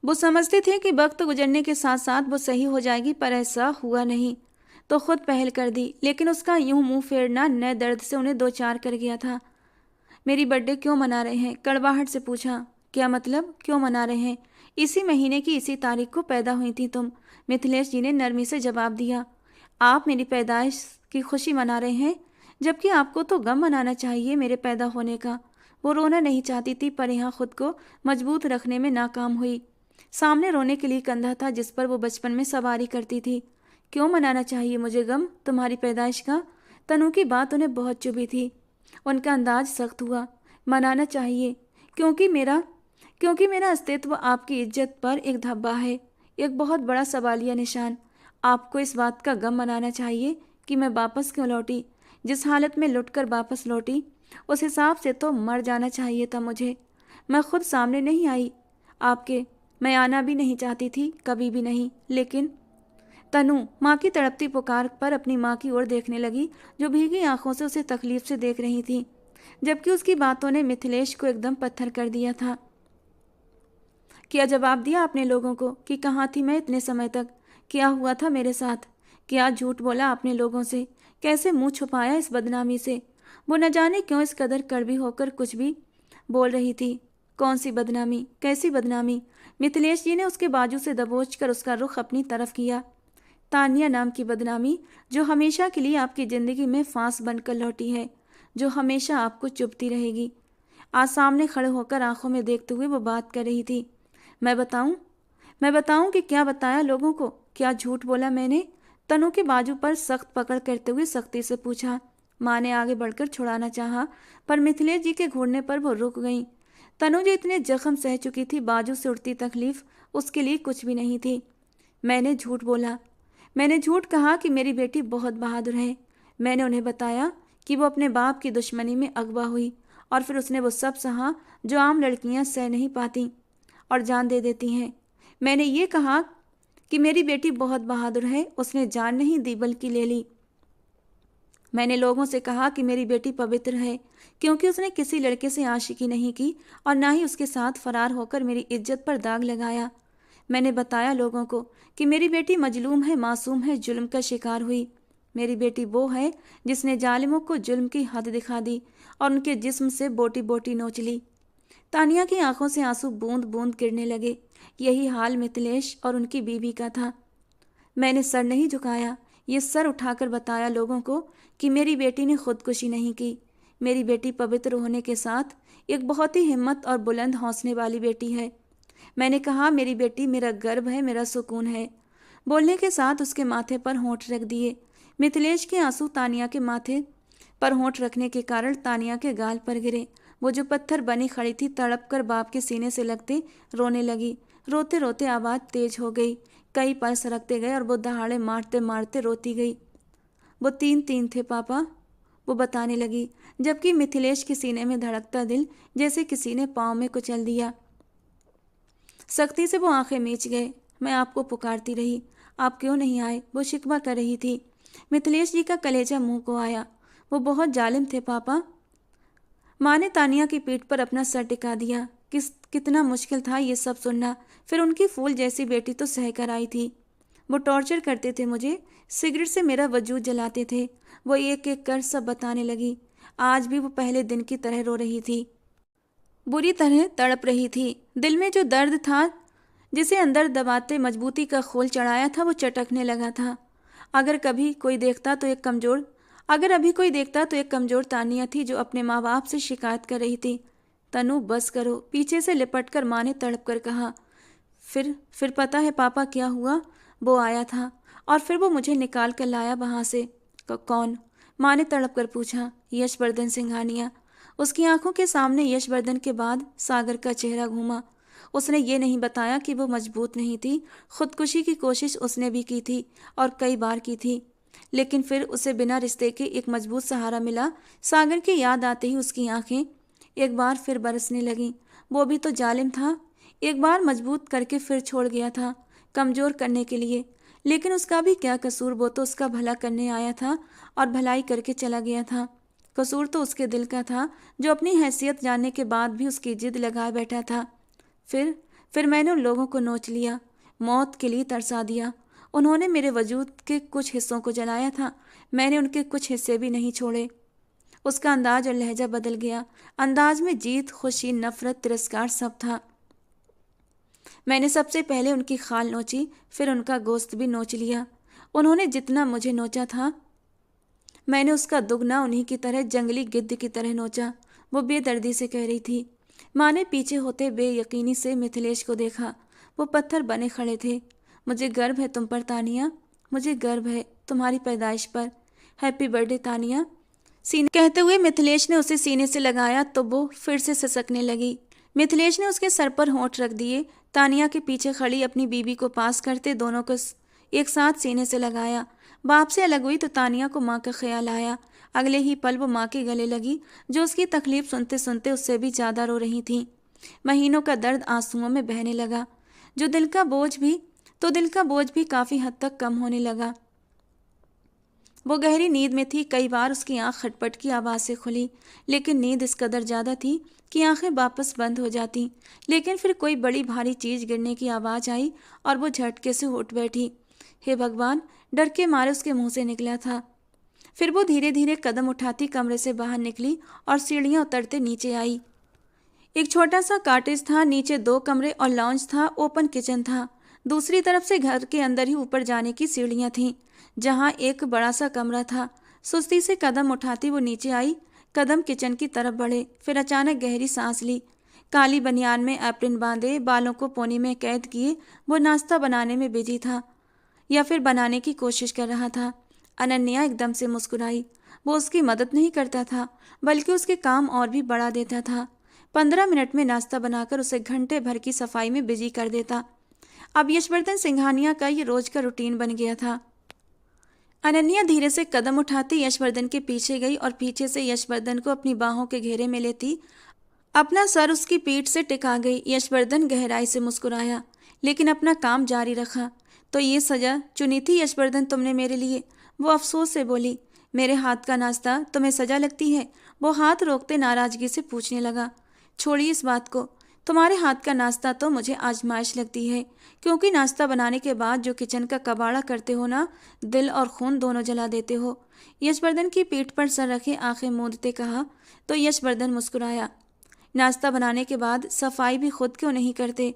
वो समझते थे कि वक्त गुजरने के साथ साथ वो सही हो जाएगी, पर ऐसा हुआ नहीं। तो खुद पहल कर दी, लेकिन उसका यूं मुंह फेरना नए दर्द से उन्हें 2-4 कर गया था। मेरी बर्थडे क्यों मना रहे हैं? कड़वाहट से पूछा। क्या मतलब क्यों मना रहे हैं? इसी महीने की इसी तारीख को पैदा हुई थी तुम। मिथिलेश जी ने नरमी से जवाब दिया। आप मेरी पैदाइश की खुशी मना रहे हैं, जबकि आपको तो गम मनाना चाहिए मेरे पैदा होने का। वो रोना नहीं चाहती थी, पर यहाँ खुद को मजबूत रखने में नाकाम हुई। सामने रोने के लिए कंधा था जिस पर वो बचपन में सवारी करती थी। क्यों मनाना चाहिए मुझे गम तुम्हारी पैदाइश का? तनु की बात उन्हें बहुत चुभी थी। उनका अंदाज सख्त हुआ। मनाना चाहिए क्योंकि मेरा अस्तित्व आपकी इज्जत पर एक धब्बा है, एक बहुत बड़ा सवालिया निशान। आपको इस बात का गम मनाना चाहिए कि मैं वापस क्यों लौटी। जिस हालत में लुटकर वापस लौटी उस हिसाब से तो मर जाना चाहिए था मुझे। मैं खुद सामने नहीं आई आपके, मैं आना भी नहीं चाहती थी, कभी भी नहीं। लेकिन तनु माँ की तड़पती पुकार पर अपनी माँ की ओर देखने लगी, जो भीगी आंखों से उसे तकलीफ से देख रही थी, जबकि उसकी बातों ने मिथिलेश को एकदम पत्थर कर दिया था। क्या जवाब दिया अपने लोगों को कि कहाँ थी मैं इतने समय तक? क्या हुआ था मेरे साथ? क्या झूठ बोला आपने लोगों से? कैसे मुंह छुपाया इस बदनामी से? वो न जाने क्यों इस कदर कड़वी होकर कुछ भी बोल रही थी। कौन सी बदनामी? कैसी बदनामी? मिथिलेश जी ने उसके बाजू से दबोच कर उसका रुख अपनी तरफ किया। तानिया नाम की बदनामी, जो हमेशा के लिए आपकी ज़िंदगी में फांस बनकर लौटी है, जो हमेशा आपको चुभती रहेगी। आज सामने खड़े होकर आंखों में देखते हुए वो बात कर रही थी। मैं बताऊं? मैं बताऊं कि क्या बताया लोगों को? क्या झूठ बोला मैंने? तनु के बाजू पर सख्त पकड़ करते हुए सख्ती से पूछा। माँ ने आगे बढ़कर छुड़ाना चाहा, पर मिथिलेश जी के घूरने पर वो रुक गईं। तनु जो इतने जख्म सह चुकी थी, बाजू से उठती तकलीफ उसके लिए कुछ भी नहीं थी। मैंने झूठ बोला। मैंने झूठ कहा कि मेरी बेटी बहुत बहादुर है। मैंने उन्हें बताया कि वो अपने बाप की दुश्मनी में अगवा हुई और फिर उसने वो सब सहा जो आम लड़कियां सह नहीं पाती और जान दे देती हैं। मैंने ये कहा कि मेरी बेटी बहुत बहादुर है, उसने जान नहीं दी बल्कि ले ली। मैंने लोगों से कहा कि मेरी बेटी पवित्र है, क्योंकि उसने किसी लड़के से आशिकी नहीं की और ना ही उसके साथ फरार होकर मेरी इज्जत पर दाग लगाया। मैंने बताया लोगों को कि मेरी बेटी मजलूम है, मासूम है, जुल्म का शिकार हुई। मेरी बेटी वो है जिसने जालिमों को जुल्म की हद दिखा दी और उनके जिस्म से बोटी बोटी नोच ली। तानिया की आंखों से आंसू बूंद बूंद गिरने लगे। यही हाल मिथिलेश और उनकी बीवी का था। मैंने सर नहीं झुकाया, ये सर उठाकर बताया लोगों को कि मेरी बेटी ने खुदकुशी नहीं की। मेरी बेटी पवित्र होने के साथ एक बहुत ही हिम्मत और बुलंद हौसले वाली बेटी है। मैंने कहा मेरी बेटी मेरा गर्व है, मेरा सुकून है। बोलने के साथ उसके माथे पर होंठ रख दिए। मिथिलेश के आंसू तानिया के माथे पर होंठ रखने के कारण तानिया के गाल पर गिरे। वो जो पत्थर बनी खड़ी थी, तड़प कर बाप के सीने से लगते रोने लगी। रोते रोते आवाज़ तेज हो गई। कई पल सरकते गए और वो दहाड़े मारते मारते रोती गई। वो तीन तीन थे पापा, वो बताने लगी, जबकि मिथिलेश के सीने में धड़कता दिल जैसे किसी ने पाँव में कुचल दिया। सख्ती से वो आंखें मीच गए। मैं आपको पुकारती रही, आप क्यों नहीं आए? वो शिकवा कर रही थी। मिथिलेश जी का कलेजा मुंह को आया। वो बहुत जालिम थे पापा। माँ ने तानिया की पीठ पर अपना सर टिका दिया। कितना मुश्किल था ये सब सुनना। फिर उनकी फूल जैसी बेटी तो सह कर आई थी। वो टॉर्चर करते थे मुझे, सिगरेट से मेरा वजूद जलाते थे। वो एक एक कर सब बताने लगी। आज भी वो पहले दिन की तरह रो रही थी, बुरी तरह तड़प रही थी। दिल में जो दर्द था, जिसे अंदर दबाते मजबूती का खोल चढ़ाया था, वो चटकने लगा था। अगर अभी कोई देखता तो एक कमज़ोर तानिया थी जो अपने माँ बाप से शिकायत कर रही थी। तनु बस करो, पीछे से लिपट कर माँ ने तड़प कर कहा। फिर पता है पापा क्या हुआ? वो आया था और फिर वो मुझे निकाल कर लाया वहाँ से। कौन? माँ ने तड़प कर पूछा। यशवर्धन सिंघानिया। उसकी आंखों के सामने यशवर्धन के बाद सागर का चेहरा घूमा। उसने ये नहीं बताया कि वो मजबूत नहीं थी। खुदकुशी की कोशिश उसने भी की थी और कई बार की थी, लेकिन फिर उसे बिना रिश्ते के एक मजबूत सहारा मिला। सागर की याद आते ही उसकी आंखें एक बार फिर बरसने लगीं। वो भी तो जालिम था। एक बार मजबूत करके फिर छोड़ गया था, कमज़ोर करने के लिए। लेकिन उसका भी क्या कसूर? वो तो उसका भला करने आया था और भलाई करके चला गया था। कसूर तो उसके दिल का था, जो अपनी हैसियत जानने के बाद भी उसकी जिद लगाए बैठा था। फिर मैंने उन लोगों को नोच लिया, मौत के लिए तरसा दिया। उन्होंने मेरे वजूद के कुछ हिस्सों को जलाया था, मैंने उनके कुछ हिस्से भी नहीं छोड़े। उसका अंदाज और लहजा बदल गया। अंदाज में जीत, खुशी, नफरत, तिरस्कार सब था। मैंने सबसे पहले उनकी खाल नोची, फिर उनका गोश्त भी नोच लिया। उन्होंने जितना मुझे नोचा था, मैंने उसका दुगना उन्हीं की तरह जंगली गिद्ध की तरह नोचा। वो बेदर्दी से कह रही थी। माँ ने पीछे होते बेयकीनी से मिथिलेश को देखा। वो पत्थर बने खड़े थे। मुझे गर्व है तुम पर तानिया, मुझे गर्व है तुम्हारी पैदाइश पर। Happy birthday Tania. सीने कहते हुए मिथिलेश ने उसे सीने से लगाया तो वो फिर से सिसकने लगी। मिथिलेश ने उसके सर पर होंठ रख दिए। तानिया के पीछे खड़ी अपनी बीबी को पास करते दोनों को एक साथ सीने से लगाया। बाप से अलग हुई तो तानिया को माँ का ख्याल आया। अगले ही पल वो माँ के गले लगी, जो उसकी तकलीफ सुनते सुनते उससे भी ज़्यादा रो रही थी। महीनों का दर्द आंसुओं में बहने लगा। दिल का बोझ भी काफ़ी हद तक कम होने लगा। वो गहरी नींद में थी। कई बार उसकी आंख खटपट की आवाज़ से खुली, लेकिन नींद इस कदर ज़्यादा थी कि आंखें वापस बंद हो जाती। लेकिन फिर कोई बड़ी भारी चीज़ गिरने की आवाज़ आई और वो झटके से उठ बैठी। हे भगवान, डर के मारे उसके मुंह से निकला था। फिर वो धीरे धीरे कदम उठाती कमरे से बाहर निकली और सीढ़ियां उतरते नीचे आई। एक छोटा सा कॉटेज था, नीचे 2 कमरे और लॉन्ज था, ओपन किचन था। दूसरी तरफ से घर के अंदर ही ऊपर जाने की सीढ़ियां थीं, जहां एक बड़ा सा कमरा था। सुस्ती से कदम उठाती वो नीचे आई, कदम किचन की तरफ बढ़े। फिर अचानक गहरी सांस ली। काली बनियान में एप्रिन बांधे, बालों को पोनी में कैद किए वो नाश्ता बनाने में बिजी था, या फिर बनाने की कोशिश कर रहा था। अनन्या एकदम से मुस्कुराई। वो उसकी मदद नहीं करता था, बल्कि उसके काम और भी बढ़ा देता था। 15 मिनट में नाश्ता बनाकर उसे घंटे भर की सफाई में बिजी कर देता। अब यशवर्धन सिंघानिया का ये रोज का रूटीन बन गया था। अनन्या धीरे से कदम उठाती यशवर्धन के पीछे गई और पीछे से यशवर्धन को अपनी बाहों के घेरे में लेती अपना सर उसकी पीठ से टिका गई। यशवर्धन गहराई से मुस्कुराया, लेकिन अपना काम जारी रखा। तो ये सजा चुनी थी यशवर्धन तुमने मेरे लिए? वो अफसोस से बोली। मेरे हाथ का नाश्ता तुम्हें सजा लगती है? वो हाथ रोकते नाराजगी से पूछने लगा। छोड़िए इस बात को। तुम्हारे हाथ का नाश्ता तो मुझे आजमाइश लगती है, क्योंकि नाश्ता बनाने के बाद जो किचन का कबाड़ा करते हो ना, दिल और खून दोनों जला देते हो। यशवर्धन की पीठ पर सर रखे आंखें मूंदते कहा। तो यशवर्धन मुस्कुराया। नाश्ता बनाने के बाद सफाई भी खुद क्यों नहीं करते?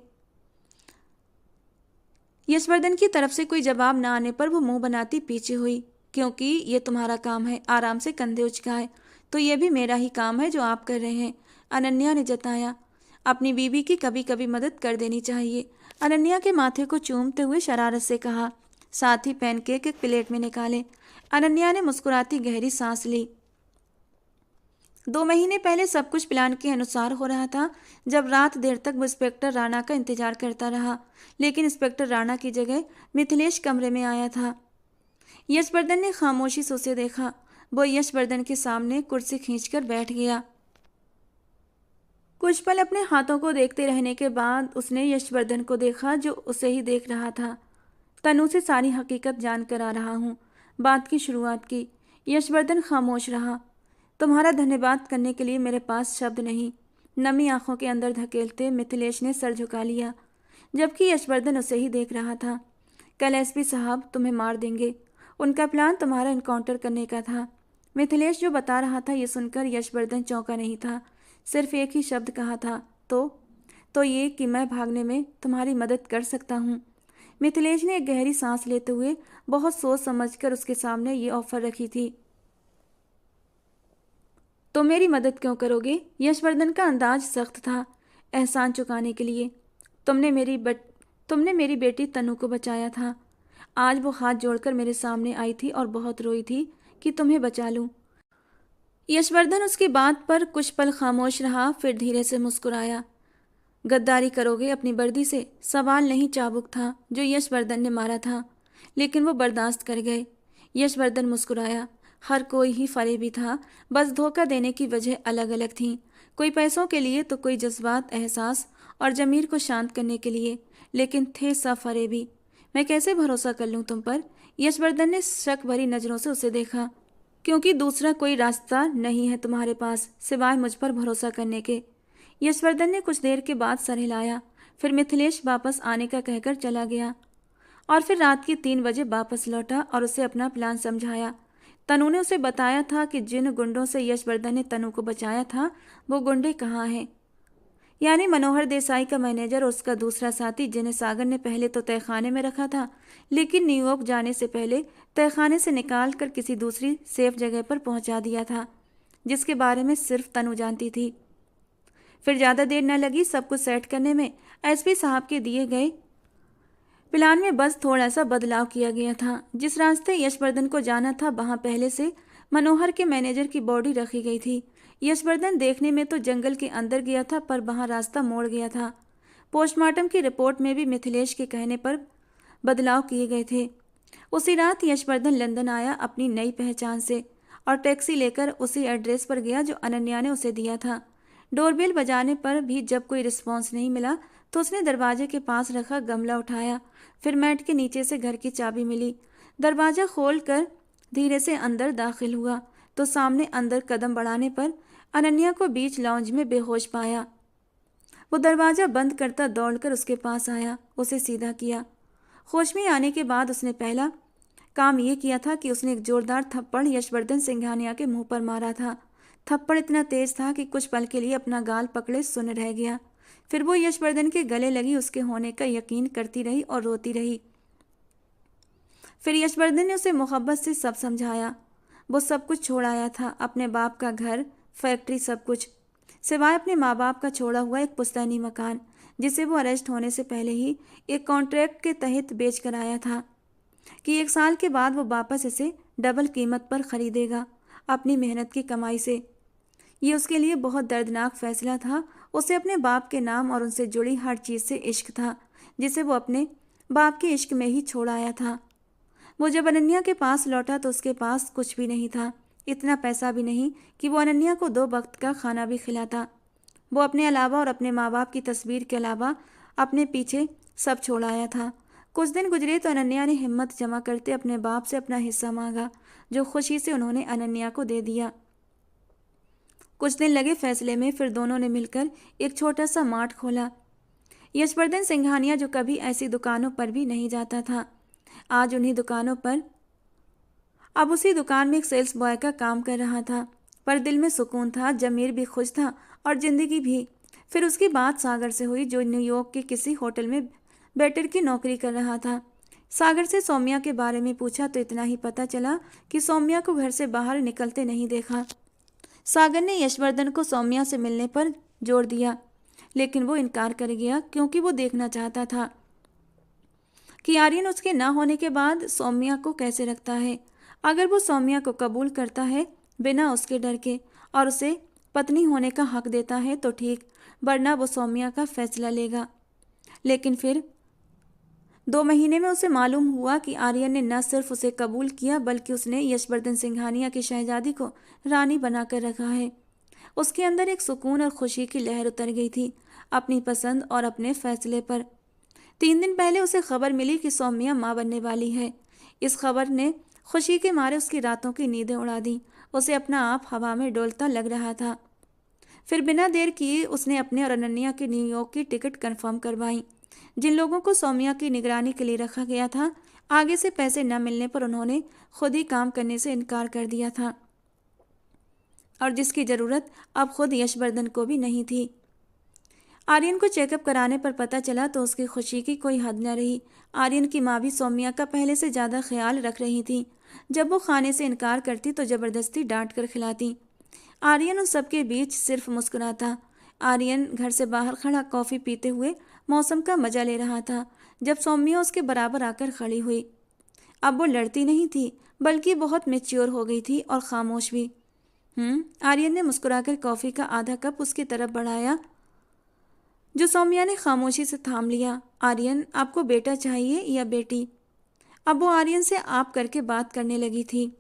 यशवर्धन की तरफ से कोई जवाब न आने पर वो मुंह बनाती पीछे हुई। क्योंकि ये तुम्हारा काम है, आराम से कंधे उचकाए। तो ये भी मेरा ही काम है जो आप कर रहे हैं, अनन्या ने जताया। अपनी बीवी की कभी कभी मदद कर देनी चाहिए, अनन्या के माथे को चूमते हुए शरारत से कहा। साथ ही पैनकेक एक प्लेट में निकाले। अनन्या ने मुस्कुराती गहरी सांस ली। 2 महीने पहले सब कुछ प्लान के अनुसार हो रहा था। जब रात देर तक वो इंस्पेक्टर राणा का इंतजार करता रहा, लेकिन इंस्पेक्टर राणा की जगह मिथिलेश कमरे में आया था। यशवर्धन ने खामोशी से उसे देखा। वो यशवर्धन के सामने कुर्सी खींचकर बैठ गया। कुछ पल अपने हाथों को देखते रहने के बाद उसने यशवर्धन को देखा, जो उसे ही देख रहा था। तनु से सारी हकीकत जानकर आ रहा हूँ, बात की शुरुआत की। यशवर्धन खामोश रहा। तुम्हारा धन्यवाद करने के लिए मेरे पास शब्द नहीं, नमी आंखों के अंदर धकेलते मिथिलेश ने सर झुका लिया, जबकि यशवर्धन उसे ही देख रहा था। कल एसपी साहब तुम्हें मार देंगे। उनका प्लान तुम्हारा इनकाउंटर करने का था। मिथिलेश जो बता रहा था, ये सुनकर यशवर्धन चौंका नहीं था। सिर्फ एक ही शब्द कहा था, तो ये कि मैं भागने में तुम्हारी मदद कर सकता हूँ। मिथिलेश ने एक गहरी सांस लेते हुए बहुत सोच समझकर उसके सामने ये ऑफर रखी थी। तो मेरी मदद क्यों करोगे? यशवर्धन का अंदाज सख्त था। एहसान चुकाने के लिए। तुमने मेरी बेटी तनु को बचाया था। आज वो हाथ जोड़कर मेरे सामने आई थी और बहुत रोई थी कि तुम्हें बचा लूं। यशवर्धन उसकी बात पर कुछ पल खामोश रहा, फिर धीरे से मुस्कुराया। गद्दारी करोगे अपनी वर्दी से? सवाल नहीं, चाबुक था जो यशवर्धन ने मारा था, लेकिन वो बर्दाश्त कर गए। यशवर्धन मुस्कुराया। हर कोई ही फरेबी था, बस धोखा देने की वजह अलग अलग थीं। कोई पैसों के लिए तो कोई जज्बात, एहसास और जमीर को शांत करने के लिए, लेकिन थे सब फरेबी। मैं कैसे भरोसा कर लूँ तुम पर? यशवर्धन ने शक भरी नज़रों से उसे देखा। क्योंकि दूसरा कोई रास्ता नहीं है तुम्हारे पास सिवाय मुझ पर भरोसा करने के। यशवर्धन ने कुछ देर के बाद सर हिलाया, फिर मिथिलेश वापस आने का कहकर चला गया और फिर रात के 3 बजे वापस लौटा और उसे अपना प्लान समझाया। तनु ने उसे बताया था कि जिन गुंडों से यशवर्धन ने तनु को बचाया था, वो गुंडे कहाँ हैं। यानी मनोहर देसाई का मैनेजर और उसका दूसरा साथी, जिन्हें सागर ने पहले तो तहखाने में रखा था, लेकिन न्यूयॉर्क जाने से पहले तहखाने से निकाल कर किसी दूसरी सेफ जगह पर पहुंचा दिया था, जिसके बारे में सिर्फ तनु जानती थी। फिर ज़्यादा देर न लगी सब कुछ सेट करने में। एसपी साहब के दिए गए प्लान में बस थोड़ा सा बदलाव किया गया था। जिस रास्ते यशवर्धन को जाना था, वहां पहले से मनोहर के मैनेजर की बॉडी रखी गई थी। यशवर्धन देखने में तो जंगल के अंदर गया था, पर वहां रास्ता मोड़ गया था। पोस्टमार्टम की रिपोर्ट में भी मिथिलेश के कहने पर बदलाव किए गए थे। उसी रात यशवर्धन लंदन आया अपनी नई पहचान से और टैक्सी लेकर उसी एड्रेस पर गया जो अनन्या ने उसे दिया था। डोरबेल बजाने पर भी जब कोई रिस्पॉन्स नहीं मिला तो उसने दरवाजे के पास रखा गमला उठाया, फिर मैट के नीचे से घर की चाबी मिली। दरवाज़ा खोलकर धीरे से अंदर दाखिल हुआ तो सामने अंदर कदम बढ़ाने पर अनन्या को बीच लॉन्ज में बेहोश पाया। वो दरवाज़ा बंद करता दौड़कर उसके पास आया, उसे सीधा किया। होश में आने के बाद उसने पहला काम ये किया था कि उसने एक जोरदार थप्पड़ यशवर्धन सिंघानिया के मुंह पर मारा था। थप्पड़ इतना तेज था कि कुछ पल के लिए अपना गाल पकड़े सुन रह गया। फिर वो यशवर्धन के गले लगी उसके होने का यकीन करती रही और रोती रही। फिर यशवर्धन ने उसे मोहब्बत से सब समझाया। वो सब कुछ छोड़ आया था, अपने बाप का घर, फैक्ट्री, सब कुछ, सिवाय अपने माँ बाप का छोड़ा हुआ एक पुश्तैनी मकान, जिसे वो अरेस्ट होने से पहले ही एक कॉन्ट्रैक्ट के तहत बेच कर आया था कि 1 साल के बाद वो वापस इसे डबल कीमत पर खरीदेगा अपनी मेहनत की कमाई से। ये उसके लिए बहुत दर्दनाक फैसला था। उसे अपने बाप के नाम और उनसे जुड़ी हर चीज़ से इश्क था, जिसे वो अपने बाप के इश्क में ही छोड़ आया था। वो जब अनन्या के पास लौटा तो उसके पास कुछ भी नहीं था, इतना पैसा भी नहीं कि वो अनन्या को 2 वक्त का खाना भी खिलाता। वो अपने अलावा और अपने माँ बाप की तस्वीर के अलावा अपने पीछे सब छोड़ आया था। कुछ दिन गुजरे तो अनन्या ने हिम्मत जमा करते अपने बाप से अपना हिस्सा मांगा, जो खुशी से उन्होंने अनन्या को दे दिया। कुछ दिन लगे फैसले में, फिर दोनों ने मिलकर एक छोटा सा मार्ट खोला। यशवर्धन सिंघानिया, जो कभी ऐसी दुकानों पर भी नहीं जाता था, आज उन्हीं दुकानों पर, अब उसी दुकान में एक सेल्स बॉय का काम कर रहा था। पर दिल में सुकून था, जमीर भी खुश था और जिंदगी भी। फिर उसकी बात सागर से हुई, जो न्यूयॉर्क के किसी होटल में वेटर की नौकरी कर रहा था। सागर से सौम्या के बारे में पूछा तो इतना ही पता चला कि सौम्या को घर से बाहर निकलते नहीं देखा। सागर ने यशवर्धन को सौम्या से मिलने पर जोर दिया, लेकिन वो इनकार कर गया, क्योंकि वो देखना चाहता था कि आर्यन उसके ना होने के बाद सौम्या को कैसे रखता है। अगर वो सौम्या को कबूल करता है बिना उसके डर के और उसे पत्नी होने का हक देता है तो ठीक, वरना वो सौम्या का फैसला लेगा। लेकिन फिर 2 महीने में उसे मालूम हुआ कि आर्यन ने न सिर्फ उसे कबूल किया, बल्कि उसने यशवर्धन सिंघानिया की शहजादी को रानी बनाकर रखा है। उसके अंदर एक सुकून और खुशी की लहर उतर गई थी अपनी पसंद और अपने फैसले पर। 3 दिन पहले उसे खबर मिली कि सौम्या माँ बनने वाली है। इस खबर ने खुशी के मारे उसकी रातों की नींदें उड़ा दी। उसे अपना आप हवा में डोलता लग रहा था। फिर बिना देर किए उसने अपने और अनन्या की न्यूयॉर्क की टिकट कंफर्म करवाई। जिन लोगों को सौम्या की निगरानी के लिए रखा गया था, आगे से पैसे न मिलने पर उन्होंने खुद ही काम करने से इनकार कर दिया था, और जिसकी ज़रूरत अब खुद यशवर्धन को भी नहीं थी। आर्यन को चेकअप कराने पर पता चला तो उसकी खुशी की कोई हद न रही। आर्यन की माँ भी सौम्या का पहले से ज़्यादा ख्याल रख रही थी। जब वो खाने से इनकार करती तो ज़बरदस्ती डांट कर खिलाती। आर्यन उन सबके बीच सिर्फ मुस्कुराता। आर्यन घर से बाहर खड़ा कॉफ़ी पीते हुए मौसम का मजा ले रहा था, जब सौम्या उसके बराबर आकर खड़ी हुई। अब वो लड़ती नहीं थी, बल्कि बहुत मैच्योर हो गई थी और खामोश भी। आर्यन ने मुस्कुराकर कॉफ़ी का आधा कप उसकी तरफ बढ़ाया, जो सौम्या ने खामोशी से थाम लिया। आर्यन, आपको बेटा चाहिए या बेटी? अब वो आर्यन से आप करके बात करने लगी थी।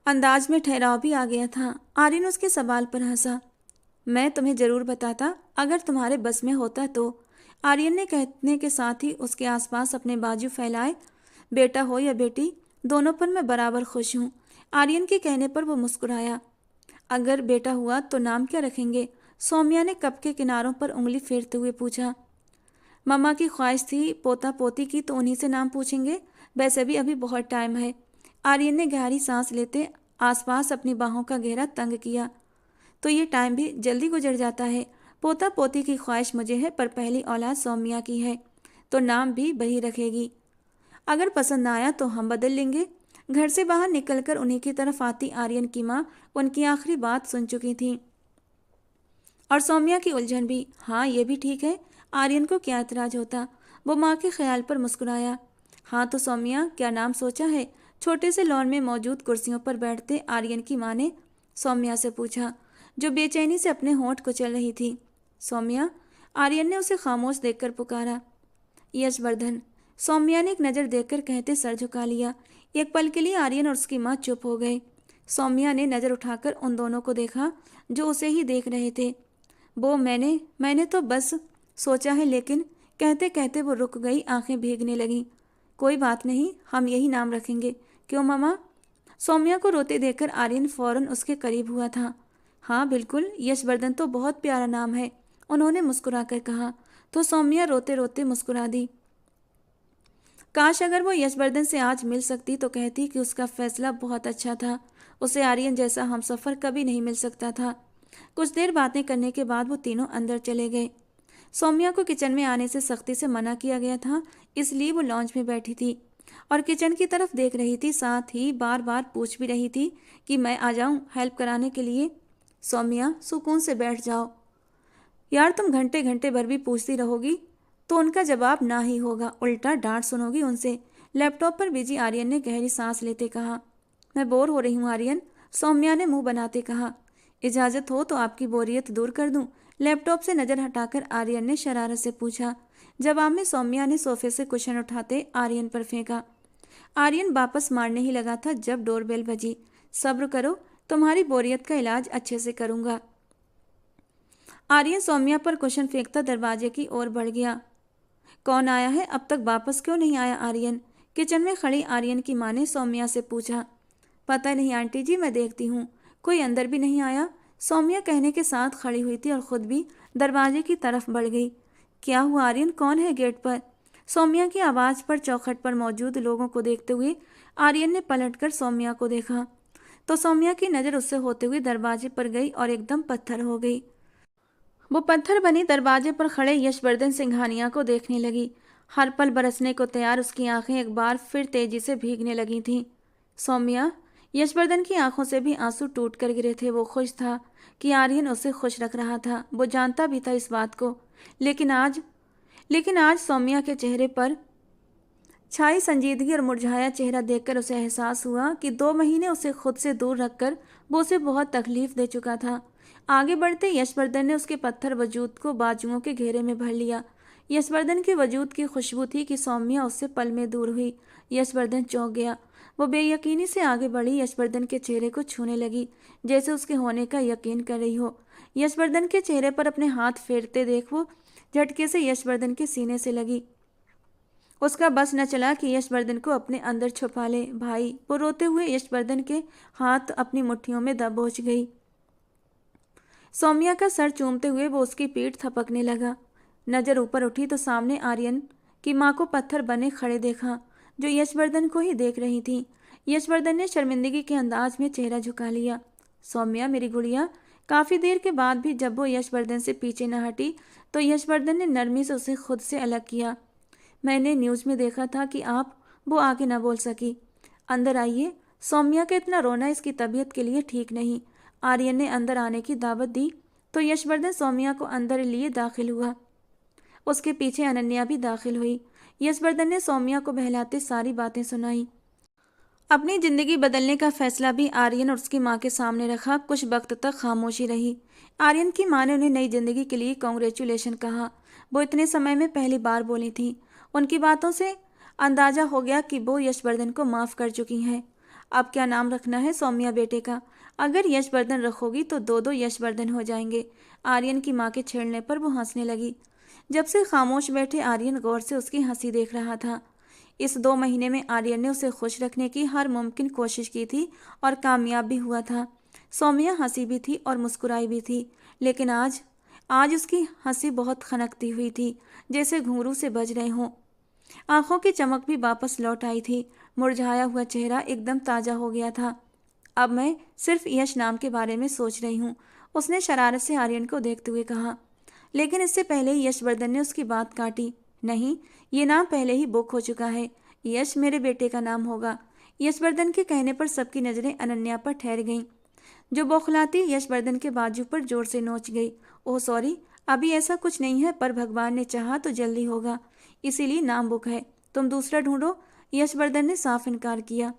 अंदाज में ठहराव भी आ गया था। आर्यन उसके सवाल पर हंसा। मैं तुम्हें ज़रूर बताता, अगर तुम्हारे बस में होता तो, आर्यन ने कहने के साथ ही उसके आसपास अपने बाजू फैलाए। बेटा हो या बेटी, दोनों पर मैं बराबर खुश हूँ। आर्यन के कहने पर वो मुस्कुराया। अगर बेटा हुआ तो नाम क्या रखेंगे? सौम्या ने कप के किनारों पर उंगली फेरते हुए पूछा। मम्मा की ख्वाहिश थी पोता पोती की, तो उन्हीं से नाम पूछेंगे। वैसे भी अभी बहुत टाइम है। आर्यन ने गहरी सांस लेते आसपास अपनी बाहों का घेरा तंग किया। तो ये टाइम भी जल्दी गुजर जाता है। पोता पोती की ख्वाहिश मुझे है, पर पहली औलाद सौम्या की है, तो नाम भी वही रखेगी। अगर पसंद ना आया तो हम बदल लेंगे। घर से बाहर निकलकर उन्हीं की तरफ आती आर्यन की माँ उनकी आखिरी बात सुन चुकी थी, और सौम्या की उलझन भी। हाँ, ये भी ठीक है। आर्यन को क्या एतराज होता? वो माँ के ख्याल पर मुस्कुराया। हाँ तो सौम्या, क्या नाम सोचा है? छोटे से लॉन में मौजूद कुर्सियों पर बैठते आर्यन की माँ ने सौम्या से पूछा, जो बेचैनी से अपने होंठ कुचल रही थी। सौम्या, आर्यन ने उसे खामोश देखकर पुकारा। यशवर्धन, सौम्या ने एक नज़र देखकर कहते सर झुका लिया। एक पल के लिए आर्यन और उसकी माँ चुप हो गए। सौम्या ने नज़र उठाकर उन दोनों को देखा जो उसे ही देख रहे थे। वो मैंने तो बस सोचा है, लेकिन कहते कहते वो रुक गई, आंखें भीगने लगीं। कोई बात नहीं, हम यही नाम रखेंगे। क्यों मामा? सौम्या को रोते देखकर आर्यन फौरन उसके करीब हुआ था। हाँ बिल्कुल, यशवर्धन तो बहुत प्यारा नाम है, उन्होंने मुस्कुराकर कहा। तो सौम्या रोते रोते मुस्कुरा दी। काश अगर वो यशवर्धन से आज मिल सकती तो कहती कि उसका फैसला बहुत अच्छा था, उसे आर्यन जैसा हमसफर कभी नहीं मिल सकता था। कुछ देर बातें करने के बाद वो तीनों अंदर चले गए। सौम्या को किचन में आने से सख्ती से मना किया गया था, इसलिए वो लॉन्च में बैठी थी और किचन की तरफ देख रही थी, साथ ही बार बार पूछ भी रही थी कि मैं आ जाऊं हेल्प कराने के लिए। सौम्या, सुकून से बैठ जाओ यार, तुम घंटे घंटे भर भी पूछती रहोगी तो उनका जवाब ना ही होगा, उल्टा डांट सुनोगी उनसे। लैपटॉप पर बिजी आर्यन ने गहरी सांस लेते कहा। मैं बोर हो रही हूँ आर्यन, सौम्या ने मुंह बनाते कहा। इजाजत हो तो आपकी बोरियत दूर कर दूं? लैपटॉप से नजर हटाकर आर्यन ने शरारत से पूछा। जवाब में सौम्या ने सोफे से कुशन उठाते आर्यन पर फेंका। आर्यन वापस मारने ही लगा था जब डोरबेल बजी। सब्र करो, तुम्हारी बोरियत का इलाज अच्छे से करूंगा। आर्यन सौम्या पर कुशन फेंकता दरवाजे की ओर बढ़ गया। कौन आया है? अब तक वापस क्यों नहीं आया आर्यन? किचन में खड़ी आर्यन की मां ने सौम्या से पूछा। पता नहीं आंटी जी, मैं देखती हूँ। कोई अंदर भी नहीं आया, सौम्या कहने के साथ खड़ी हुई थी और खुद भी दरवाजे की तरफ बढ़ गई। क्या हुआ आर्यन, कौन है गेट पर? सौम्या की आवाज़ पर चौखट पर मौजूद लोगों को देखते हुए आर्यन ने पलटकर सौम्या को देखा तो सौम्या की नज़र उससे होते हुए दरवाजे पर गई और एकदम पत्थर हो गई। वो पत्थर बनी दरवाजे पर खड़े यशवर्धन सिंघानिया को देखने लगी। हर पल बरसने को तैयार उसकी आंखें एक बार फिर तेजी से भीगने लगी थीं। सौम्या, यशवर्धन की आंखों से भी आंसू टूट कर गिरे थे। वो खुश था कि आर्यन उसे खुश रख रहा था, वो जानता भी था इस बात को। लेकिन आज सौम्या के चेहरे पर छाई संजीदगी और मुरझाया चेहरा देखकर उसे एहसास हुआ कि 2 महीने उसे खुद से दूर रखकर वो उसे बहुत तकलीफ दे चुका था। आगे बढ़ते यशवर्धन ने उसके पत्थर वजूद को बाजुओं के घेरे में भर लिया। यशवर्धन के वजूद की खुशबू थी कि सौम्या उससे पल में दूर हुई। यशवर्धन चौंक गया। वो बेयकीनी से आगे बढ़ी, यशवर्धन के चेहरे को छूने लगी, जैसे उसके होने का यकीन कर रही हो। यशवर्धन के चेहरे पर अपने हाथ फेरते देख वो झटके से यशवर्धन के सीने से लगी। उसका बस न चला कि यशवर्धन को अपने अंदर छुपा ले। भाई, वो रोते हुए यशवर्धन के हाथ अपनी मुट्ठियों में दबोच गई। सौम्या का सर चूमते हुए वो उसकी पीठ थपकने लगा। नजर ऊपर उठी तो सामने आर्यन की मां को पत्थर बने खड़े देखा, जो यशवर्धन को ही देख रही थी। यशवर्धन ने शर्मिंदगी के अंदाज में चेहरा झुका लिया। सौम्या, मेरी गुड़िया। काफी देर के बाद भी जब वो यशवर्धन से पीछे न हटी तो यशवर्धन ने नरमी से उसे खुद से अलग किया। मैंने न्यूज़ में देखा था कि आप। वो आगे न बोल सकी। अंदर आइए। सौम्या का इतना रोना इसकी तबीयत के लिए ठीक नहीं। आर्यन ने अंदर आने की दावत दी तो यशवर्धन सौम्या को अंदर लिए दाखिल हुआ। उसके पीछे अनन्या भी दाखिल हुई। यशवर्धन ने सौम्या को बहलाते सारी बातें सुनाई। अपनी जिंदगी बदलने का फैसला भी आर्यन और उसकी माँ के सामने रखा। कुछ वक्त तक खामोशी रही। आर्यन की माँ ने उन्हें नई जिंदगी के लिए कॉन्ग्रेचुलेशन कहा। वो इतने समय में पहली बार बोली थी। उनकी बातों से अंदाजा हो गया कि वो यशवर्धन को माफ़ कर चुकी हैं। अब क्या नाम रखना है सौम्या बेटे का? अगर यशवर्धन रखोगी तो 2-2 यशवर्धन हो जाएंगे। आर्यन की माँ के छेड़ने पर वो हंसने लगी। जब से खामोश बैठे आर्यन गौर से उसकी हंसी देख रहा था। इस 2 महीने में आर्यन ने उसे खुश रखने की हर मुमकिन कोशिश की थी और कामयाब भी हुआ था। सौम्या हंसी भी थी और मुस्कुराई भी थी, लेकिन आज उसकी हंसी बहुत खनकती हुई थी, जैसे घुंघरू से बज रहे हों। आंखों की चमक भी वापस लौट आई थी। मुरझाया हुआ चेहरा एकदम ताज़ा हो गया था। अब मैं सिर्फ यश नाम के बारे में सोच रही हूँ, उसने शरारत से आर्यन को देखते हुए कहा। लेकिन इससे पहले ही यशवर्धन ने उसकी बात काटी। नहीं, ये नाम पहले ही बुक हो चुका है। यश मेरे बेटे का नाम होगा। यशवर्धन के कहने पर सबकी नज़रें अनन्या पर ठहर गईं, जो बौखलाती यशवर्धन के बाजू पर जोर से नोच गई। ओह सॉरी, अभी ऐसा कुछ नहीं है, पर भगवान ने चाहा तो जल्दी होगा, इसीलिए नाम बुक है। तुम दूसरा ढूंढो। यशवर्धन ने साफ इनकार किया।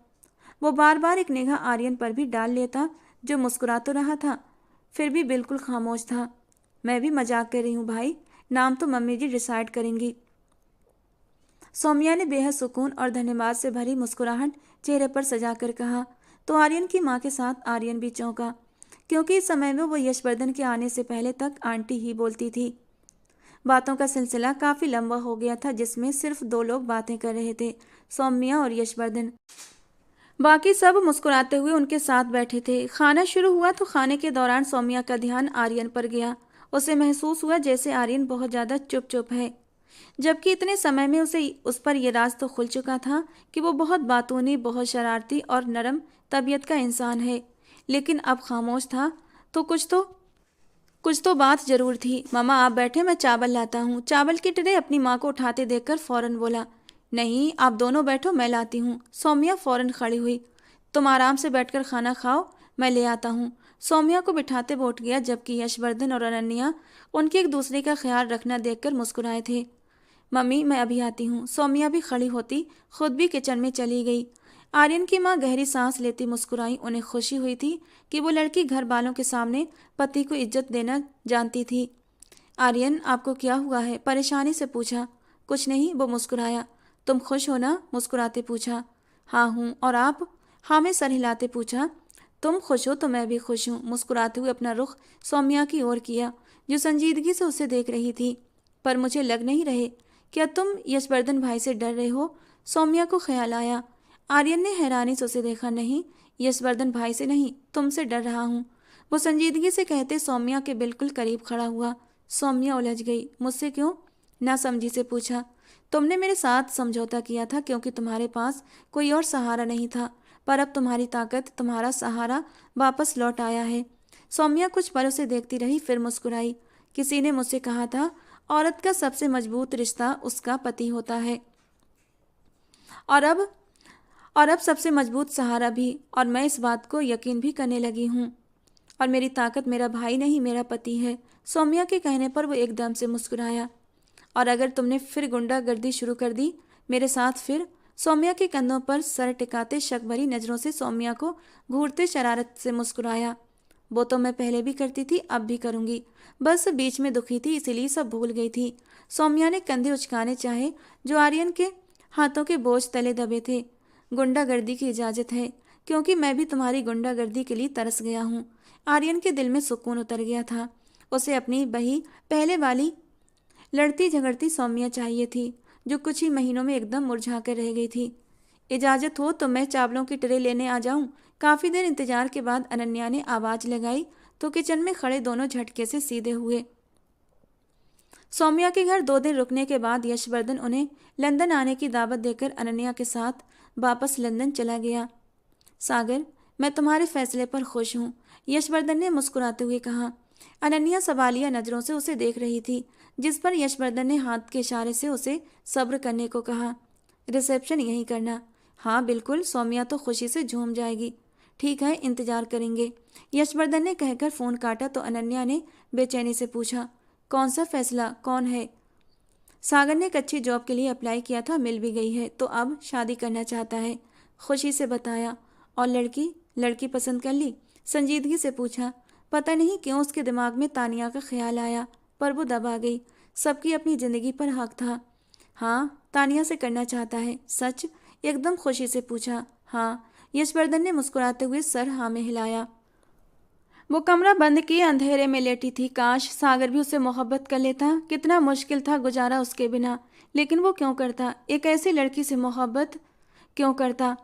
वो बार बार एक निगाह आर्यन पर भी डाल लेता, जो मुस्कुरा तो रहा था फिर भी बिल्कुल खामोश था। मैं भी मजाक कर रही हूँ भाई, नाम तो मम्मी जी डिसाइड करेंगी। सौम्या ने बेहद सुकून और धन्यवाद से भरी मुस्कुराहट चेहरे पर सजाकर कहा। तो आर्यन की माँ के साथ आर्यन भी चौंका, क्योंकि इस समय में वो यशवर्धन के आने से पहले तक आंटी ही बोलती थी। बातों का सिलसिला काफ़ी लंबा हो गया था, जिसमें सिर्फ 2 लोग बातें कर रहे थे, सौम्या और यशवर्धन। बाकी सब मुस्कुराते हुए उनके साथ बैठे थे। खाना शुरू हुआ तो खाने के दौरान सौम्या का ध्यान आर्यन पर गया। उसे महसूस हुआ जैसे आर्यन बहुत ज़्यादा चुप है, जबकि इतने समय में उसे उस पर यह राज तो खुल चुका था कि वो बहुत बातूनी, बहुत शरारती और नरम तबीयत का इंसान है। लेकिन अब खामोश था तो कुछ तो बात जरूर थी। मामा आप बैठे, मैं चावल लाता हूँ। चावल की ट्रे अपनी माँ को उठाते देखकर फौरन बोला, नहीं आप दोनों बैठो, मैं लाती हूँ। सौम्या फौरन खड़ी हुई, तुम आराम से बैठकर खाना खाओ, मैं ले आता हूँ। सौम्या को बिठाते वो उठ गया, जबकि यशवर्धन और अनन्या उनके एक दूसरे का ख्याल रखना देखकर मुस्कुराए थे। मम्मी मैं अभी आती हूँ। सौम्या भी खड़ी होती खुद भी किचन में चली गई। आर्यन की माँ गहरी सांस लेती मुस्कुराई। उन्हें खुशी हुई थी कि वो लड़की घर वालों के सामने पति को इज्जत देना जानती थी। आर्यन आपको क्या हुआ है? परेशानी से पूछा। कुछ नहीं, वो मुस्कुराया। तुम खुश हो ना? मुस्कुराते पूछा। हाँ हूँ, और आप? हाँ में सर हिलाते पूछा। तुम खुश हो तो मैं भी खुश हूँ। मुस्कुराते हुए अपना रुख सौम्या की ओर किया, जो संजीदगी से उसे देख रही थी। पर मुझे लग नहीं रहे, क्या तुम यशवर्धन भाई से डर रहे हो? सौम्या को ख्याल आया। आर्यन ने हैरानी से उसे देखा। नहीं, यशवर्धन भाई से नहीं, तुमसे डर रहा हूँ, वो संजीदगी से कहते सौम्या के बिल्कुल करीब खड़ा हुआ। सौम्या उलझ गई। मुझसे क्यों? ना समझी से पूछा। तुमने मेरे साथ समझौता किया था क्योंकि तुम्हारे पास कोई और सहारा नहीं था, पर अब तुम्हारी ताकत, तुम्हारा सहारा वापस लौट आया है। सौम्या कुछ पल उसे देखती रही, फिर मुस्कुराई। किसी ने मुझसे कहा था, औरत का सबसे मजबूत रिश्ता उसका पति होता है, और अब सबसे मजबूत सहारा भी। और मैं इस बात को यकीन भी करने लगी हूँ। और मेरी ताकत मेरा भाई नहीं, मेरा पति है। सौम्या के कहने पर वो एकदम से मुस्कुराया। और अगर तुमने फिर गुंडागर्दी शुरू कर दी मेरे साथ, फिर? सौम्या के कंधों पर सर टिकाते शक भरी नजरों से सौम्या को घूरते शरारत से मुस्कुराया। वो तो मैं पहले भी करती थी, अब भी करूंगी, बस बीच में दुखी थी इसीलिए सब भूल गई थी। सौम्या ने कंधे उचकाने चाहे जो आर्यन के हाथों के बोझ तले दबे थे। गुंडागर्दी की इजाजत है, क्योंकि मैं भी तुम्हारी गुंडागर्दी के लिए तरस गया हूँ। आर्यन के दिल में सुकून उतर गया था। उसे अपनी बही पहले वाली लड़ती झगड़ती सौम्या चाहिए थी, जो कुछ ही महीनों में एकदम मुरझा कर रह गई थी। इजाजत हो तो मैं चावलों की ट्रे लेने आ जाऊं? काफी देर इंतजार के बाद अनन्या ने आवाज लगाई तो किचन में खड़े दोनों झटके से सीधे हुए। सौम्या के घर 2 दिन रुकने के बाद यशवर्धन उन्हें लंदन आने की दावत देकर अनन्या के साथ वापस लंदन चला गया। सागर, मैं तुम्हारे फैसले पर खुश हूँ, यशवर्धन ने मुस्कुराते हुए कहा। अनन्या सवालिया नजरों से उसे देख रही थी, जिस पर यशवर्धन ने हाथ के इशारे से उसे सब्र करने को कहा। रिसेप्शन यहीं करना। हाँ बिल्कुल, सौम्या तो खुशी से झूम जाएगी। ठीक है, इंतजार करेंगे, यशवर्धन ने कहकर फोन काटा तो अनन्या ने बेचैनी से पूछा, कौन सा फैसला? कौन है? सागर ने एक अच्छी जॉब के लिए अप्लाई किया था, मिल भी गई है, तो अब शादी करना चाहता है, खुशी से बताया। और लड़की पसंद कर ली? संजीदगी से पूछा। पता नहीं क्यों उसके दिमाग में तानिया का ख्याल आया, पर वो दबा गई। सबकी अपनी जिंदगी पर हक था। हाँ, तानिया से करना चाहता है। सच? एकदम खुशी से पूछा। हाँ, यशवर्धन ने मुस्कुराते हुए सर हाँ में हिलाया। वो कमरा बंद किए अंधेरे में लेटी थी। काश सागर भी उससे मोहब्बत कर लेता। कितना मुश्किल था गुजारा उसके बिना, लेकिन वो क्यों करता? एक ऐसी लड़की से मोहब्बत क्यों करता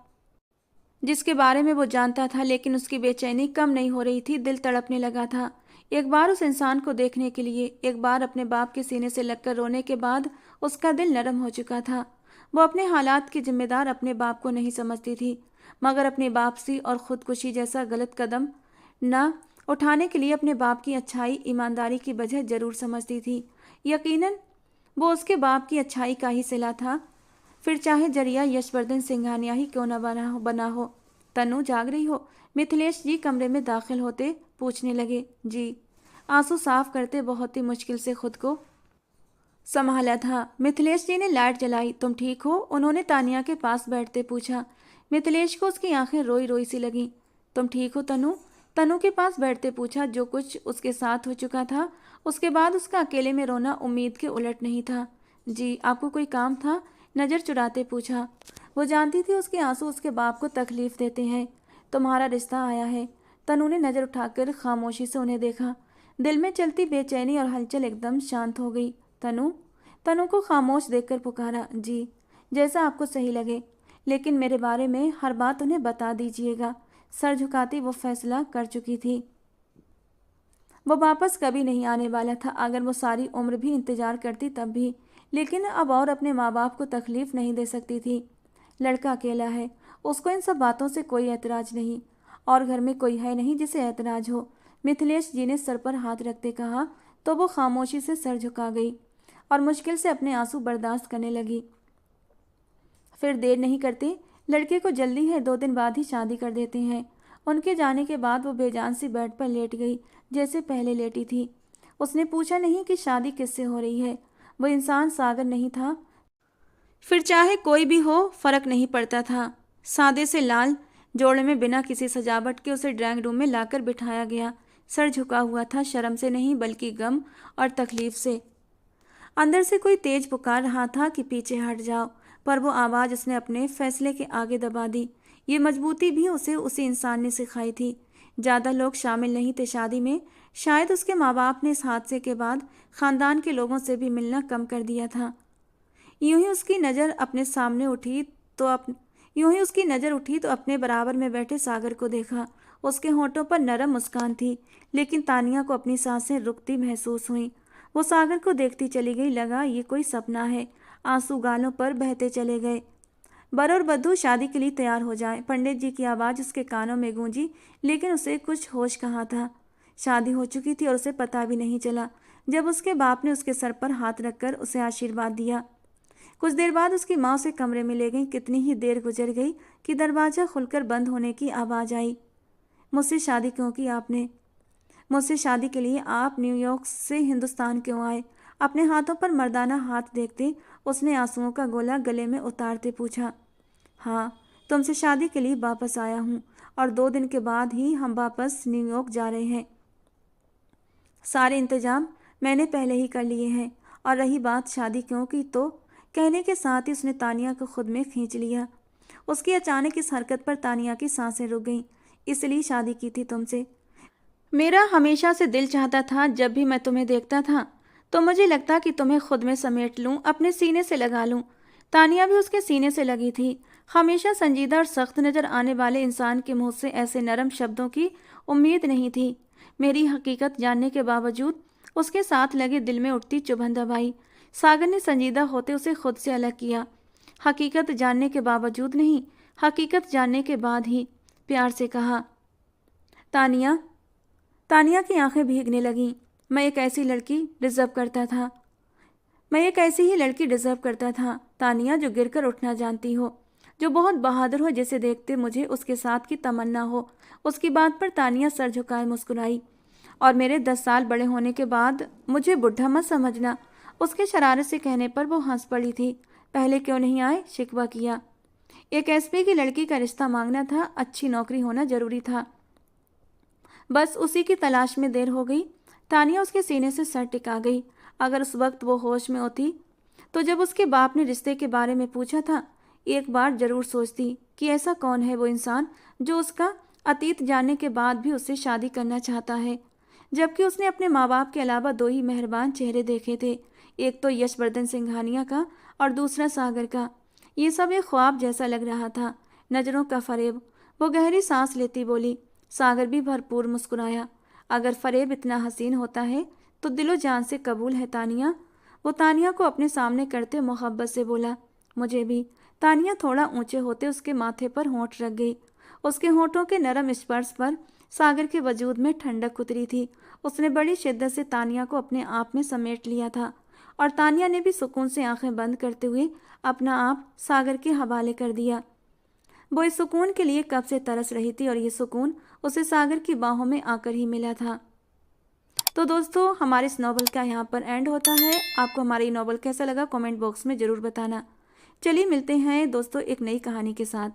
जिसके बारे में वो जानता था, लेकिन उसकी बेचैनी कम नहीं हो रही थी। दिल तड़पने लगा था एक बार उस इंसान को देखने के लिए। एक बार अपने बाप के सीने से लगकर रोने के बाद उसका दिल नरम हो चुका था। वो अपने हालात की जिम्मेदार अपने बाप को नहीं समझती थी, मगर अपनी वापसी और खुदकुशी जैसा गलत कदम न उठाने के लिए अपने बाप की अच्छाई, ईमानदारी की वजह जरूर समझती थी। यकीनन वो उसके बाप की अच्छाई का ही सिला था, फिर चाहे जरिया यशवर्धन सिंघानिया ही क्यों न बना हो। तनु जाग रही हो? मिथिलेश जी कमरे में दाखिल होते पूछने लगे। जी। आंसू साफ करते बहुत ही मुश्किल से खुद को संभाला था। मिथिलेश जी ने लाइट जलाई। तुम ठीक हो? उन्होंने तानिया के पास बैठते पूछा। मिथिलेश को उसकी आंखें रोई रोई सी लगी। तुम ठीक हो तनु? तनु के पास बैठते पूछा। जो कुछ उसके साथ हो चुका था उसके बाद उसका अकेले में रोना उम्मीद के उलट नहीं था। जी। आपको कोई काम था? नज़र चुराते पूछा। वो जानती थी उसके आंसू उसके बाप को तकलीफ देते हैं। तुम्हारा रिश्ता आया है। तनु ने नज़र उठाकर खामोशी से उन्हें देखा। दिल में चलती बेचैनी और हलचल एकदम शांत हो गई। तनु तनु को खामोश देखकर पुकारा। जी। जैसा आपको सही लगे, लेकिन मेरे बारे में हर बात उन्हें बता दीजिएगा। सर झुकाती वो फैसला कर चुकी थी। वो वापस कभी नहीं आने वाला था, अगर वो सारी उम्र भी इंतजार करती तब भी। लेकिन अब और अपने माँ बाप को तकलीफ नहीं दे सकती थी। लड़का अकेला है, उसको इन सब बातों से कोई ऐतराज नहीं, और घर में कोई है नहीं जिसे ऐतराज हो। मिथिलेश जी ने सर पर हाथ रखते कहा तो वो खामोशी से सर झुका गई और मुश्किल से अपने आंसू बर्दाश्त करने लगी। फिर देर नहीं करते, लड़के को जल्दी है, 2 दिन बाद ही शादी कर देते हैं। उनके जाने के बाद वो बेजान सी बेड पर लेट गई जैसे पहले लेटी थी। उसने पूछा नहीं कि शादी किससे हो रही है। वो इंसान सागर नहीं था, फिर चाहे कोई भी हो फर्क नहीं पड़ता था। सादे से लाल जोड़े में बिना किसी सजावट के उसे ड्राइंग रूम में लाकर बिठाया गया। सर झुका हुआ था, शर्म से नहीं बल्कि गम और तकलीफ से। अंदर से कोई तेज पुकार रहा था कि पीछे हट जाओ, पर वो आवाज़ उसने अपने फैसले के आगे दबा दी। ये मजबूती भी उसे उसी इंसान ने सिखाई थी। ज़्यादा लोग शामिल नहीं थे शादी में। शायद उसके माँ बाप ने इस हादसे के बाद ख़ानदान के लोगों से भी मिलना कम कर दिया था। यूं ही उसकी नज़र अपने सामने उठी तो यूं ही उसकी नज़र उठी तो अपने बराबर में बैठे सागर को देखा। उसके होठों पर नरम मुस्कान थी, लेकिन तानिया को अपनी सांसें रुकती महसूस हुई। वो सागर को देखती चली गई, लगा ये कोई सपना है। आंसू गालों पर बहते चले गए। बर और बधू शादी के लिए तैयार हो जाए, पंडित जी की आवाज़ उसके कानों में गूंजी, लेकिन उसे कुछ होश कहाँ था। शादी हो चुकी थी और उसे पता भी नहीं चला, जब उसके बाप ने उसके सर पर हाथ रखकर उसे आशीर्वाद दिया। कुछ देर बाद उसकी माँ उसे कमरे में ले गई। कितनी ही देर गुजर गई कि दरवाज़ा खुलकर बंद होने की आवाज़ आई। मुझसे शादी क्यों की आपने? मुझसे शादी के लिए आप न्यूयॉर्क से हिंदुस्तान क्यों आए? अपने हाथों पर मर्दाना हाथ देखते उसने आंसुओं का गोला गले में उतारते पूछा। हाँ, तुमसे शादी के लिए वापस आया हूँ, और 2 दिन के बाद ही हम वापस न्यूयॉर्क जा रहे हैं। सारे इंतजाम मैंने पहले ही कर लिए हैं, और रही बात शादी क्यों की, तो कहने के साथ ही उसने तानिया को खुद में खींच लिया। उसकी अचानक इस हरकत पर तानिया की सांसें रुक गईं। इसलिए शादी की थी तुमसे? मेरा हमेशा से दिल चाहता था, जब भी मैं तुम्हें देखता था तो मुझे लगता कि तुम्हें खुद में समेट लूं, अपने सीने से लगा लूं। तानिया भी उसके सीने से लगी थी। हमेशा संजीदा और सख्त नज़र आने वाले इंसान के मुंह से ऐसे नरम शब्दों की उम्मीद नहीं थी। मेरी हकीकत जानने के बावजूद उसके साथ लगे दिल में उठती चुभन दबाई। सागर ने संजीदा होते उसे खुद से अलग किया। हकीकत जानने के बावजूद नहीं, हकीकत जानने के बाद ही। प्यार से कहा, तानिया। तानिया की आंखें भीगने लगीं। मैं एक ऐसी ही लड़की डिजर्व करता था तानिया, जो गिरकर उठना जानती हो, जो बहुत बहादुर हो, जिसे देखते मुझे उसके साथ की तमन्ना हो। उसकी बात पर तानिया सर झुकाए मुस्कुराई। और मेरे 10 साल बड़े होने के बाद मुझे बुढ़ा मत समझना। उसके शरारत से कहने पर वो हंस पड़ी थी। पहले क्यों नहीं आए? शिकवा किया। एक एसपी की लड़की का रिश्ता मांगना था, अच्छी नौकरी होना जरूरी था, बस उसी की तलाश में देर हो गई। तानिया उसके सीने से सर टिका गई। अगर उस वक्त वो होश में होती तो जब उसके बाप ने रिश्ते के बारे में पूछा था, एक बार जरूर सोचती कि ऐसा कौन है वो इंसान जो उसका अतीत जानने के बाद भी उससे शादी करना चाहता है। जबकि उसने अपने माँ बाप के अलावा 2 ही मेहरबान चेहरे देखे थे, एक तो यशवर्धन सिंघानिया का और दूसरा सागर का। ये सब एक ख्वाब जैसा लग रहा था, नज़रों का फरेब। वो गहरी सांस लेती बोली। सागर भी भरपूर मुस्कुराया। अगर फरेब इतना हसीन होता है तो दिलो जान से कबूल है तानिया। वो तानिया को अपने सामने करते मोहब्बत से बोला, मुझे भी। तानिया थोड़ा ऊंचे होते उसके माथे पर होंठ रख गई। उसके होंठों के नरम स्पर्श पर सागर के वजूद में ठंडक उतरी थी। उसने बड़ी शिद्दत से तानिया को अपने आप में समेट लिया था, और तानिया ने भी सुकून से आंखें बंद करते हुए अपना आप सागर के हवाले कर दिया। वो इस सुकून के लिए कब से तरस रही थी, और ये सुकून उसे सागर की बाहों में आकर ही मिला था। तो दोस्तों, हमारे इस नॉवल का यहाँ पर एंड होता है। आपको हमारा ये नॉवल कैसा लगा कमेंट बॉक्स में ज़रूर बताना। चलिए मिलते हैं दोस्तों एक नई कहानी के साथ।